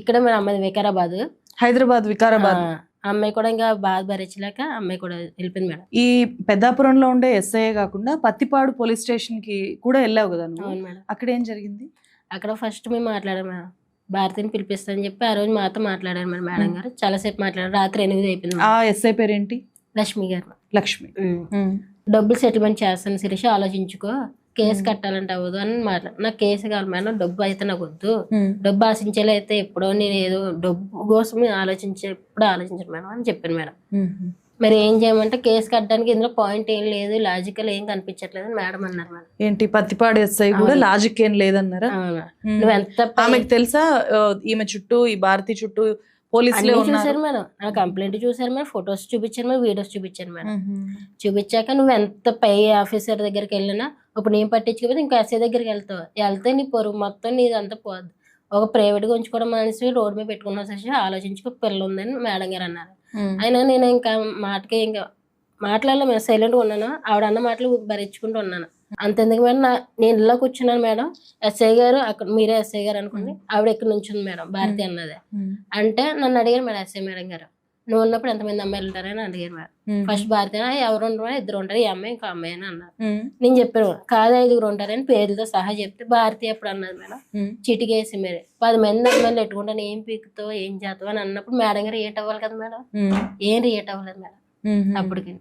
ఇక్కడ మేడం అమ్మాయి వికారాబాద్, హైదరాబాద్ వికారాబాద్. అమ్మాయి కూడా ఇంకా బాధ భరించలేక అమ్మాయి కూడా వెళ్ళిపోయింది మేడం. ఈ పెద్దాపురంలో ఉండే ఎస్ఐ కాకుండా పత్తిపాడు పోలీస్ స్టేషన్ కి కూడా వెళ్ళావు కదా నువ్వు? అవును మేడం. అక్కడ ఏం జరిగింది? అక్కడ ఫస్ట్ మేము మాట్లాడాము మేడం, భారతిని పిలిపిస్తానని చెప్పి ఆ రోజు మాతో మాట్లాడారు మేడం. మేడం గారు చాలాసేపు మాట్లాడారు, రాత్రి 8 అయిపోయింది. ఆ ఎస్ఐ పేరేంటి? లక్ష్మి గారు. లక్ష్మి. డబ్బులు సెటిల్మెంట్ చేస్తాను శిరీష, ఆలోచించుకో, కేసు కట్టాలంటే అవ్వదు అని మాట్లాడు. నాకు కేసు కావాలి మేడం, డబ్బు అయితే నాకు వద్దు, డబ్బు ఆశించేలా అయితే ఎప్పుడో నేను ఏదో డబ్బు కోసం ఎప్పుడు ఆలోచించాను మేడం అని చెప్పాను మేడం. మరి ఏం చేయమంటే కేసు కట్టడానికి ఇందులో పాయింట్ ఏం లేదు, లాజికల్ ఏం కనిపించట్లేదు అని మేడం అన్నారు మేడం. ఏంటి పత్తిపాడు ఎస్ఐ కూడా లాజిక్ ఏం లేదన్నారా? నువ్వు ఎంత ఆమెకు తెలుసా ఈమె చుట్టూ, ఈ భారతి చుట్టూ పోలీసులే అన్ని ఉన్నారు. చూసారు మేడం, నా కంప్లైంట్ చూసారు మేడం, ఫొటోస్ చూపించారు మేడం, వీడియోస్ చూపించాను మేడం. చూపించాక నువ్వు ఎంత పై ఆఫీసర్ దగ్గరికి వెళ్ళినా ఇప్పుడు నేను పట్టించుకోకపోతే ఇంకా ఎస్ఐ దగ్గరికి వెళ్తే నీ పొరుగు మొత్తం నీదంతా పోద్ది. ఒక ప్రైవేట్గా ఉంచుకోవడం మనిషి రోడ్డు మీద పెట్టుకున్న సరే ఆలోచించుకో, పిల్ల ఉందని మేడం గారు అన్నారు. అయినా నేను ఇంకా మాటకి ఇంకా మాట్లాడలే మేడం, సైలెంట్గా ఉన్నాను. ఆవిడ అన్న మాటలు భరించుకుంటూ ఉన్నాను. అంతెందుకు మేడం, నేను ఇలా కూర్చున్నాను మేడం, ఎస్ఐ గారు అక్కడ, మీరే ఎస్ఐ గారు అనుకోండి, ఆవిడ ఇక్కడ నుంచి ఉంది మేడం, భారతి అన్నది. అంటే నన్ను అడిగారు మేడం ఎస్ఐ మేడం గారు, నువ్వు ఉన్నప్పుడు ఎంతమంది అమ్మాయిలు ఉంటారని అడిగారు మేడం. ఫస్ట్ భారతి ఎవరు ఉండరు, 2 ఉంటారు, ఈ అమ్మాయి ఇంకో అమ్మాయి అని అన్నారు. నేను చెప్పాను కాదు 5 ఉంటారని పేర్లతో సహా చెప్తే భారతి ఎప్పుడు అన్నది మేడం, చిటికేసి మీరు 10 మంది అమ్మాయిలు పెట్టుకుంటాను, ఏం పీకుతావు ఏం చేస్తావు అని అన్నప్పుడు మేడం గారు రియేట్ అవ్వాలి కదా మేడం. ఏం రియేట్ అవ్వలేదు మేడం అప్పటికి.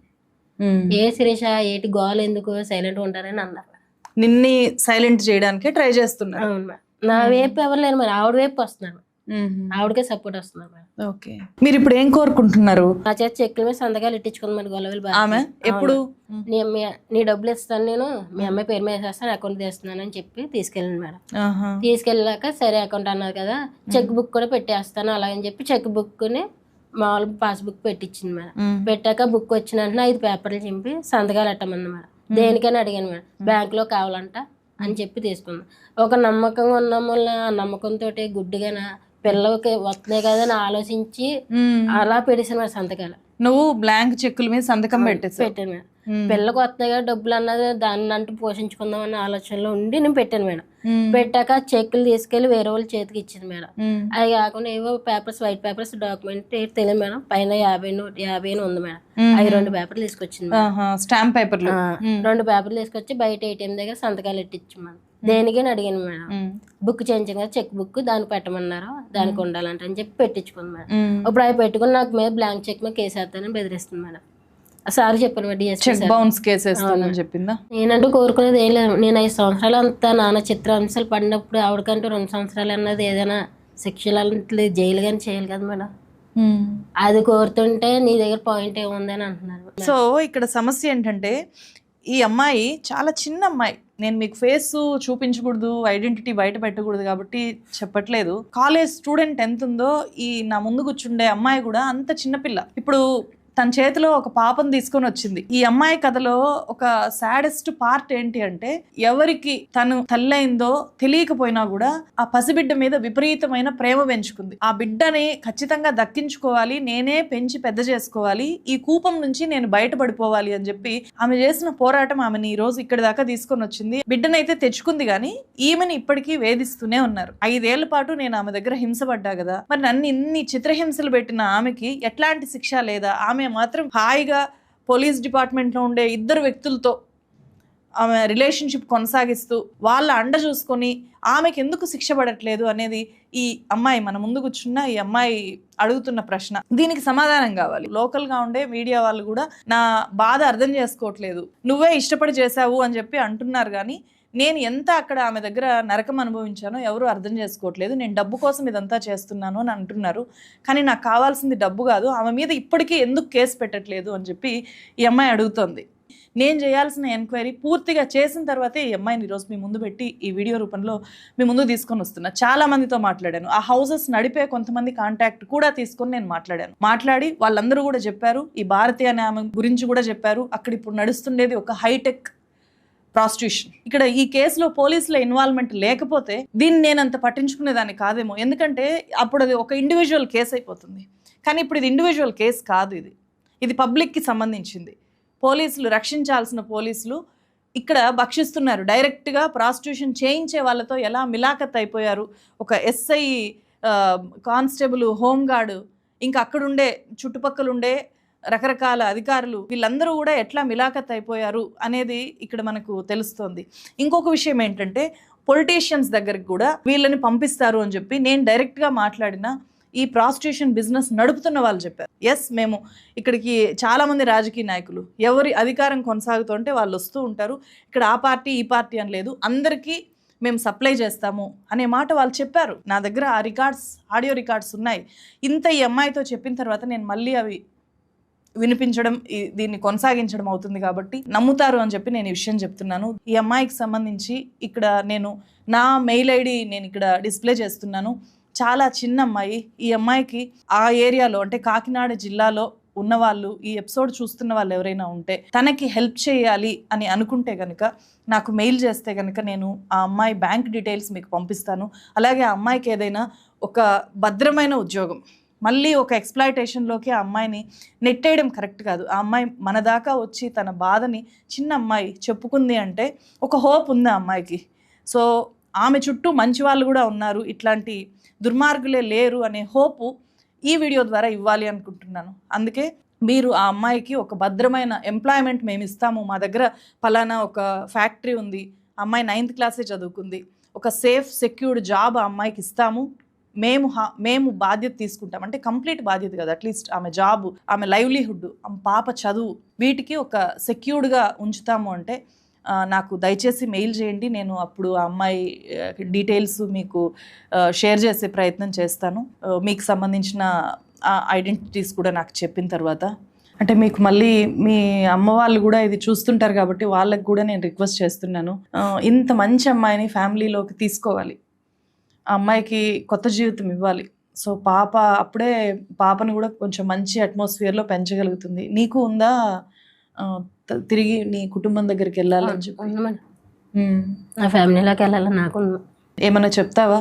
ఏ శిరీష ఏటి గోల్ ఎందుకు సైలెంట్ ఉంటారని అన్నారు. నిన్ని సైలెంట్ చేయడానికి ట్రై చేస్తున్నారు. అవును మేడం, నా వైపు ఎవరు లేరు మరి, ఆవిడ వైపు వస్తున్నారు, ఆవిడకే సపోర్ట్ వస్తున్నారు మేడం. ఓకే, మీరు ఇప్పుడు ఏం కోరుకుంటున్నారు? నా చేత చెక్కుల మీద సంతకాలు ఇట్టించుకుంది మరి గొల్లవెల్లి ఆమె ఎప్పుడు నీ డబ్బులు ఇస్తాను, నేను మీ అమ్మాయి పేరు మీద వేసేస్తాను, అకౌంట్ తీస్తున్నాను అని చెప్పి తీసుకెళ్ళింది మేడం. తీసుకెళ్ళాక సరే అకౌంట్ అన్నారు కదా, చెక్ బుక్ కూడా పెట్టేస్తాను అలాగని చెప్పి చెక్ బుక్ ని మామూలు పాస్బుక్ పెట్టించింది మేడం. పెట్టాక బుక్ వచ్చిన వెంటనే 5 పేపర్లు చింపి సంతకాలు పెట్టమన్నా మేడం. దేనికైనా అడిగాను మేడం, బ్యాంక్ లో కావాలంట అని చెప్పి తీసుకున్నాను. ఒక నమ్మకంగా ఉన్న వల్ల ఆ నమ్మకంతో గుడ్డిగా పిల్లలకి వస్తున్నాయి కదా అని ఆలోచించి అలా పెట్టేసాను మేడం సంతకాలు. నువ్వు బ్లాంక్ చెక్కుల మీద సంతకం పెట్టాను మేడం. పిల్లలకు వస్తున్నాయి కదా డబ్బులు అన్నది, దాన్ని అంటూ పోషించుకుందాం అన్న ఆలోచనలో ఉండి నేను పెట్టాను మేడం. పెట్టాక చెక్కులు తీసుకెళ్లి వేరే వాళ్ళ చేతికి ఇచ్చింది మేడం. అవి కాకుండా ఏవో పేపర్స్, వైట్ పేపర్స్, డాక్యుమెంట్ తెలియదు మేడం, పైన 50 ఉంది మేడం. అవి 2 పేపర్లు తీసుకొచ్చింది స్టాంప్ పేపర్లు. 2 పేపర్లు తీసుకొచ్చి బయట ATM దగ్గర సంతకాలు ఎట్టించి మేడం. దేనికని అడిగాను మేడం, బుక్ చేయించాం కదా చెక్ బుక్, దానికి పెట్టమన్నారు, దానికి ఉండాలంట అని చెప్పి పెట్టించుకుంది మేడం. ఇప్పుడు అవి పెట్టుకుని నాకు మీద బ్లాంక్ చెక్ మీద కేసు వేస్తానని బెదిరిస్తుంది మేడం. సార్ చెప్పాను మేడం, DSP బౌన్స్ కేసు వేస్తానని చెప్పిందా? నేనంటూ కోరుకునేది ఏం లేదు. నేను 5 సంవత్సరాలు అంతా నాన్న చిత్రాంశాలు పడినప్పుడు ఆవిడకంటూ 2 సంవత్సరాలు అన్నది ఏదైనా శిక్షలు జైలు కానీ చేయాలి కదా మేడం. అది కోరుతుంటే నీ దగ్గర పాయింట్ ఏముంది అని అంటున్నారు. సో ఇక్కడ సమస్య ఏంటంటే ఈ అమ్మాయి చాలా చిన్న అమ్మాయి. నేను మీకు ఫేస్ చూపించకూడదు, ఐడెంటిటీ బయట పెట్టకూడదు కాబట్టి చెప్పట్లేదు. కాలేజ్ స్టూడెంట్ ఎంత ఉందో ఈ నా ముందు కూర్చుండే అమ్మాయి కూడా అంత చిన్నపిల్ల. ఇప్పుడు తన చేతిలో ఒక పాపను తీసుకొని వచ్చింది. ఈ అమ్మాయి కథలో ఒక సాడెస్ట్ పార్ట్ ఏంటి అంటే, ఎవరికి తను తల్లైందో తెలియకపోయినా కూడా ఆ పసిబిడ్డ మీద విపరీతమైన ప్రేమ పెంచుకుంది. ఆ బిడ్డని ఖచ్చితంగా దక్కించుకోవాలి, నేనే పెంచి పెద్ద చేసుకోవాలి, ఈ కూపం నుంచి నేను బయటపడిపోవాలి అని చెప్పి ఆమె చేసిన పోరాటం ఆమెని ఈ రోజు ఇక్కడి దాకా తీసుకొని వచ్చింది. బిడ్డనైతే తెచ్చుకుంది కానీ ఈమెని ఇప్పటికీ వేధిస్తూనే ఉన్నారు. 5 ఏళ్ల పాటు నేను ఆమె దగ్గర హింసపడ్డా కదా, మరి నన్ను ఇన్ని చిత్రహింసలు పెట్టిన ఆమెకి ఎట్లాంటి శిక్ష లేదా? ఆమె మాత్రం హాయిగా పోలీస్ డిపార్ట్మెంట్లో ఉండే 2 వ్యక్తులతో ఆమె రిలేషన్షిప్ కొనసాగిస్తూ వాళ్ళ అండ చూసుకొని ఆమెకి ఎందుకు శిక్ష పడట్లేదు అనేది ఈ అమ్మాయి, మన ముందు కూర్చున్న ఈ అమ్మాయి అడుగుతున్న ప్రశ్న. దీనికి సమాధానం కావాలి. లోకల్గా ఉండే మీడియా వాళ్ళు కూడా నా బాధ అర్థం చేసుకోవట్లేదు, నువ్వే ఇష్టపడి చేశావు అని చెప్పి అంటున్నారు. కానీ నేను ఎంత అక్కడ ఆమె దగ్గర నరకం అనుభవించానో ఎవరు అర్థం చేసుకోవట్లేదు. నేను డబ్బు కోసం ఇదంతా చేస్తున్నాను అని అంటున్నారు, కానీ నాకు కావాల్సింది డబ్బు కాదు. ఆమె మీద ఇప్పటికీ ఎందుకు కేసు పెట్టట్లేదు అని చెప్పి ఈ అమ్మాయి అడుగుతోంది. నేను చేయాల్సిన ఎంక్వైరీ పూర్తిగా చేసిన తర్వాతే ఈ అమ్మాయిని ఈరోజు మీ ముందు పెట్టి ఈ వీడియో రూపంలో మీ ముందు తీసుకొని వస్తున్నా. చాలా మందితో మాట్లాడాను, ఆ హౌసెస్ నడిపే కొంతమంది కాంటాక్ట్ కూడా తీసుకొని నేను మాట్లాడి వాళ్ళందరూ కూడా చెప్పారు, ఈ భారతి అనే ఆమె గురించి కూడా చెప్పారు. అక్కడ ఇప్పుడు నడుస్తుండేది ఒక హైటెక్ ప్రాస్టిట్యూషన్. ఇక్కడ ఈ కేసులో పోలీసుల ఇన్వాల్వ్మెంట్ లేకపోతే దీన్ని నేను అంత పట్టించుకునేదాన్ని కాదేమో, ఎందుకంటే అప్పుడు అది ఒక ఇండివిజువల్ కేసు అయిపోతుంది. కానీ ఇప్పుడు ఇది ఇండివిజువల్ కేసు కాదు, ఇది పబ్లిక్కి సంబంధించింది. పోలీసులు, రక్షించాల్సిన పోలీసులు ఇక్కడ భక్షిస్తున్నారు. డైరెక్ట్గా ప్రాస్టిట్యూషన్ చేయించే వాళ్ళతో ఎలా మిలాఖత్ అయిపోయారు. ఒక ఎస్ఐ, కానిస్టేబుల్, హోంగార్డు, ఇంకా అక్కడుండే చుట్టుపక్కలుండే రకరకాల అధికారులు, వీళ్ళందరూ కూడా ఎట్లా మిలాఖత్ అయిపోయారు అనేది ఇక్కడ మనకు తెలుస్తోంది. ఇంకొక విషయం ఏంటంటే, పొలిటీషియన్స్ దగ్గరికి కూడా వీళ్ళని పంపిస్తారు అని చెప్పి నేను డైరెక్ట్గా మాట్లాడిన ఈ ప్రాస్టిట్యూషన్ బిజినెస్ నడుపుతున్న వాళ్ళు చెప్పారు. ఎస్, మేము ఇక్కడికి చాలామంది రాజకీయ నాయకులు ఎవరి అధికారం కొనసాగుతుంటే వాళ్ళు వస్తూ ఉంటారు, ఇక్కడ ఆ పార్టీ ఈ పార్టీ అని లేదు, అందరికీ మేము సప్లై చేస్తాము అనే మాట వాళ్ళు చెప్పారు. నా దగ్గర ఆ రికార్డ్స్, ఆడియో రికార్డ్స్ ఉన్నాయి. ఇంత ఈ అమ్మాయితో చెప్పిన తర్వాత నేను మళ్ళీ అవి వినిపించడం, దీన్ని కొనసాగించడం అవుతుంది కాబట్టి నమ్ముతారు అని చెప్పి నేను ఈ విషయం చెప్తున్నాను. ఈ అమ్మాయికి సంబంధించి ఇక్కడ నేను నా మెయిల్ ఐడి నేను ఇక్కడ డిస్ప్లే చేస్తున్నాను. చాలా చిన్న అమ్మాయి. ఈ అమ్మాయికి ఆ ఏరియాలో అంటే కాకినాడ జిల్లాలో ఉన్నవాళ్ళు, ఈ ఎపిసోడ్ చూస్తున్న వాళ్ళు ఎవరైనా ఉంటే తనకి హెల్ప్ చేయాలి అని అనుకుంటే కనుక నాకు మెయిల్ చేస్తే కనుక నేను ఆ అమ్మాయి బ్యాంక్ డీటెయిల్స్ మీకు పంపిస్తాను. అలాగే ఆ అమ్మాయికి ఏదైనా ఒక భద్రమైన ఉద్యోగం, మళ్ళీ ఒక ఎక్స్ప్లాయిటేషన్లోకి ఆ అమ్మాయిని నెట్టేయడం కరెక్ట్ కాదు. ఆ అమ్మాయి మన దాకా వచ్చి తన బాధని చిన్న అమ్మాయి చెప్పుకుంది అంటే ఒక హోప్ ఉంది ఆ అమ్మాయికి. సో ఆమె చుట్టూ మంచి వాళ్ళు కూడా ఉన్నారు, ఇట్లాంటి దుర్మార్గులే లేరు అనే హోపు ఈ వీడియో ద్వారా ఇవ్వాలి అనుకుంటున్నాను. అందుకే మీరు ఆ అమ్మాయికి ఒక భద్రమైన ఎంప్లాయ్మెంట్ మేము ఇస్తాము, మా దగ్గర పలానా ఒక ఫ్యాక్టరీ ఉంది, అమ్మాయి 9th క్లాసే చదువుకుంది, ఒక సేఫ్ సెక్యూర్డ్ జాబ్ ఆ అమ్మాయికి ఇస్తాము, మేము బాధ్యత తీసుకుంటాం. అంటే కంప్లీట్ బాధ్యత కదా, అట్లీస్ట్ ఆమె జాబ్, ఆమె లైవ్లీహుడ్, ఆమె పాప చదువు, వీటికి ఒక సెక్యూర్డ్గా ఉంచుతాము అంటే నాకు దయచేసి మెయిల్ చేయండి. నేను అప్పుడు ఆ అమ్మాయి డీటెయిల్స్ మీకు షేర్ చేసే ప్రయత్నం చేస్తాను. మీకు సంబంధించిన ఐడెంటిటీస్ కూడా నాకు చెప్పిన తర్వాత. అంటే మీకు మళ్ళీ మీ అమ్మ వాళ్ళు కూడా ఇది చూస్తుంటారు కాబట్టి వాళ్ళకి కూడా నేను రిక్వెస్ట్ చేస్తున్నాను, ఇంత మంచి అమ్మాయిని ఫ్యామిలీలోకి తీసుకోవాలి, ఆ అమ్మాయికి కొత్త జీవితం ఇవ్వాలి. సో పాప అప్పుడే పాపను కూడా కొంచెం మంచి అట్మాస్ఫియర్లో పెంచగలుగుతుంది. నీకు ఉందా తిరిగి నీ కుటుంబం దగ్గరికి వెళ్ళాలని చెప్పి? నా ఫ్యామిలీలోకి వెళ్ళాలని నాకు. ఏమన్నా చెప్తావా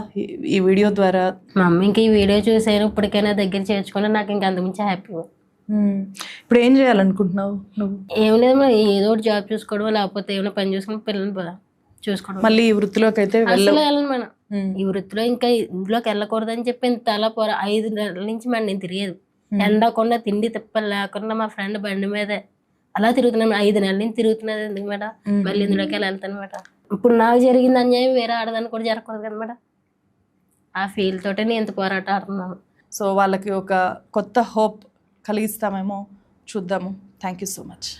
ఈ వీడియో ద్వారా? మా అమ్మకి ఈ వీడియో చూసాను, ఇప్పటికైనా దగ్గర చేర్చుకున్నా నాకు ఇంకా అంతకుమించి హ్యాపీ. ఇప్పుడు ఏం చేయాలనుకుంటున్నావు నువ్వు? ఏం లేదు మరి, ఏదో ఒకటి జాబ్ చూసుకోవడం, లేకపోతే ఏమైనా పని చూసుకుని పిల్లల్ని చూసుకోవడం. మళ్ళీ ఈ వృత్తిలోకి అయితే వెళ్ళాలి మనం. ఈ వృత్తిలో ఇంకా ఇందులోకి వెళ్ళకూడదని చెప్పి తల పొర 5 నెలల నుంచి మరి నేను తిరిగేది, ఎండకుండా తిండి తిప్పలు లేకుండా మా ఫ్రెండ్ బండి మీదే అలా తిరుగుతున్నాను. 5 నెలల నుంచి తిరుగుతున్నది ఎందుకు మేడం, మళ్ళీ ఇందులోకి వెళ్తాను మేడం. ఇప్పుడు నాకు జరిగింది అన్యాయం వేరే ఆడదాన్ని కూడా జరగకూడదు కదా మేడం. ఆ ఫీల్ తోటే నేను ఎంత పోరాటం ఆడుతున్నాను. సో వాళ్ళకి ఒక కొత్త హోప్ కలిగిస్తామేమో, చూద్దాము. Thank you so much.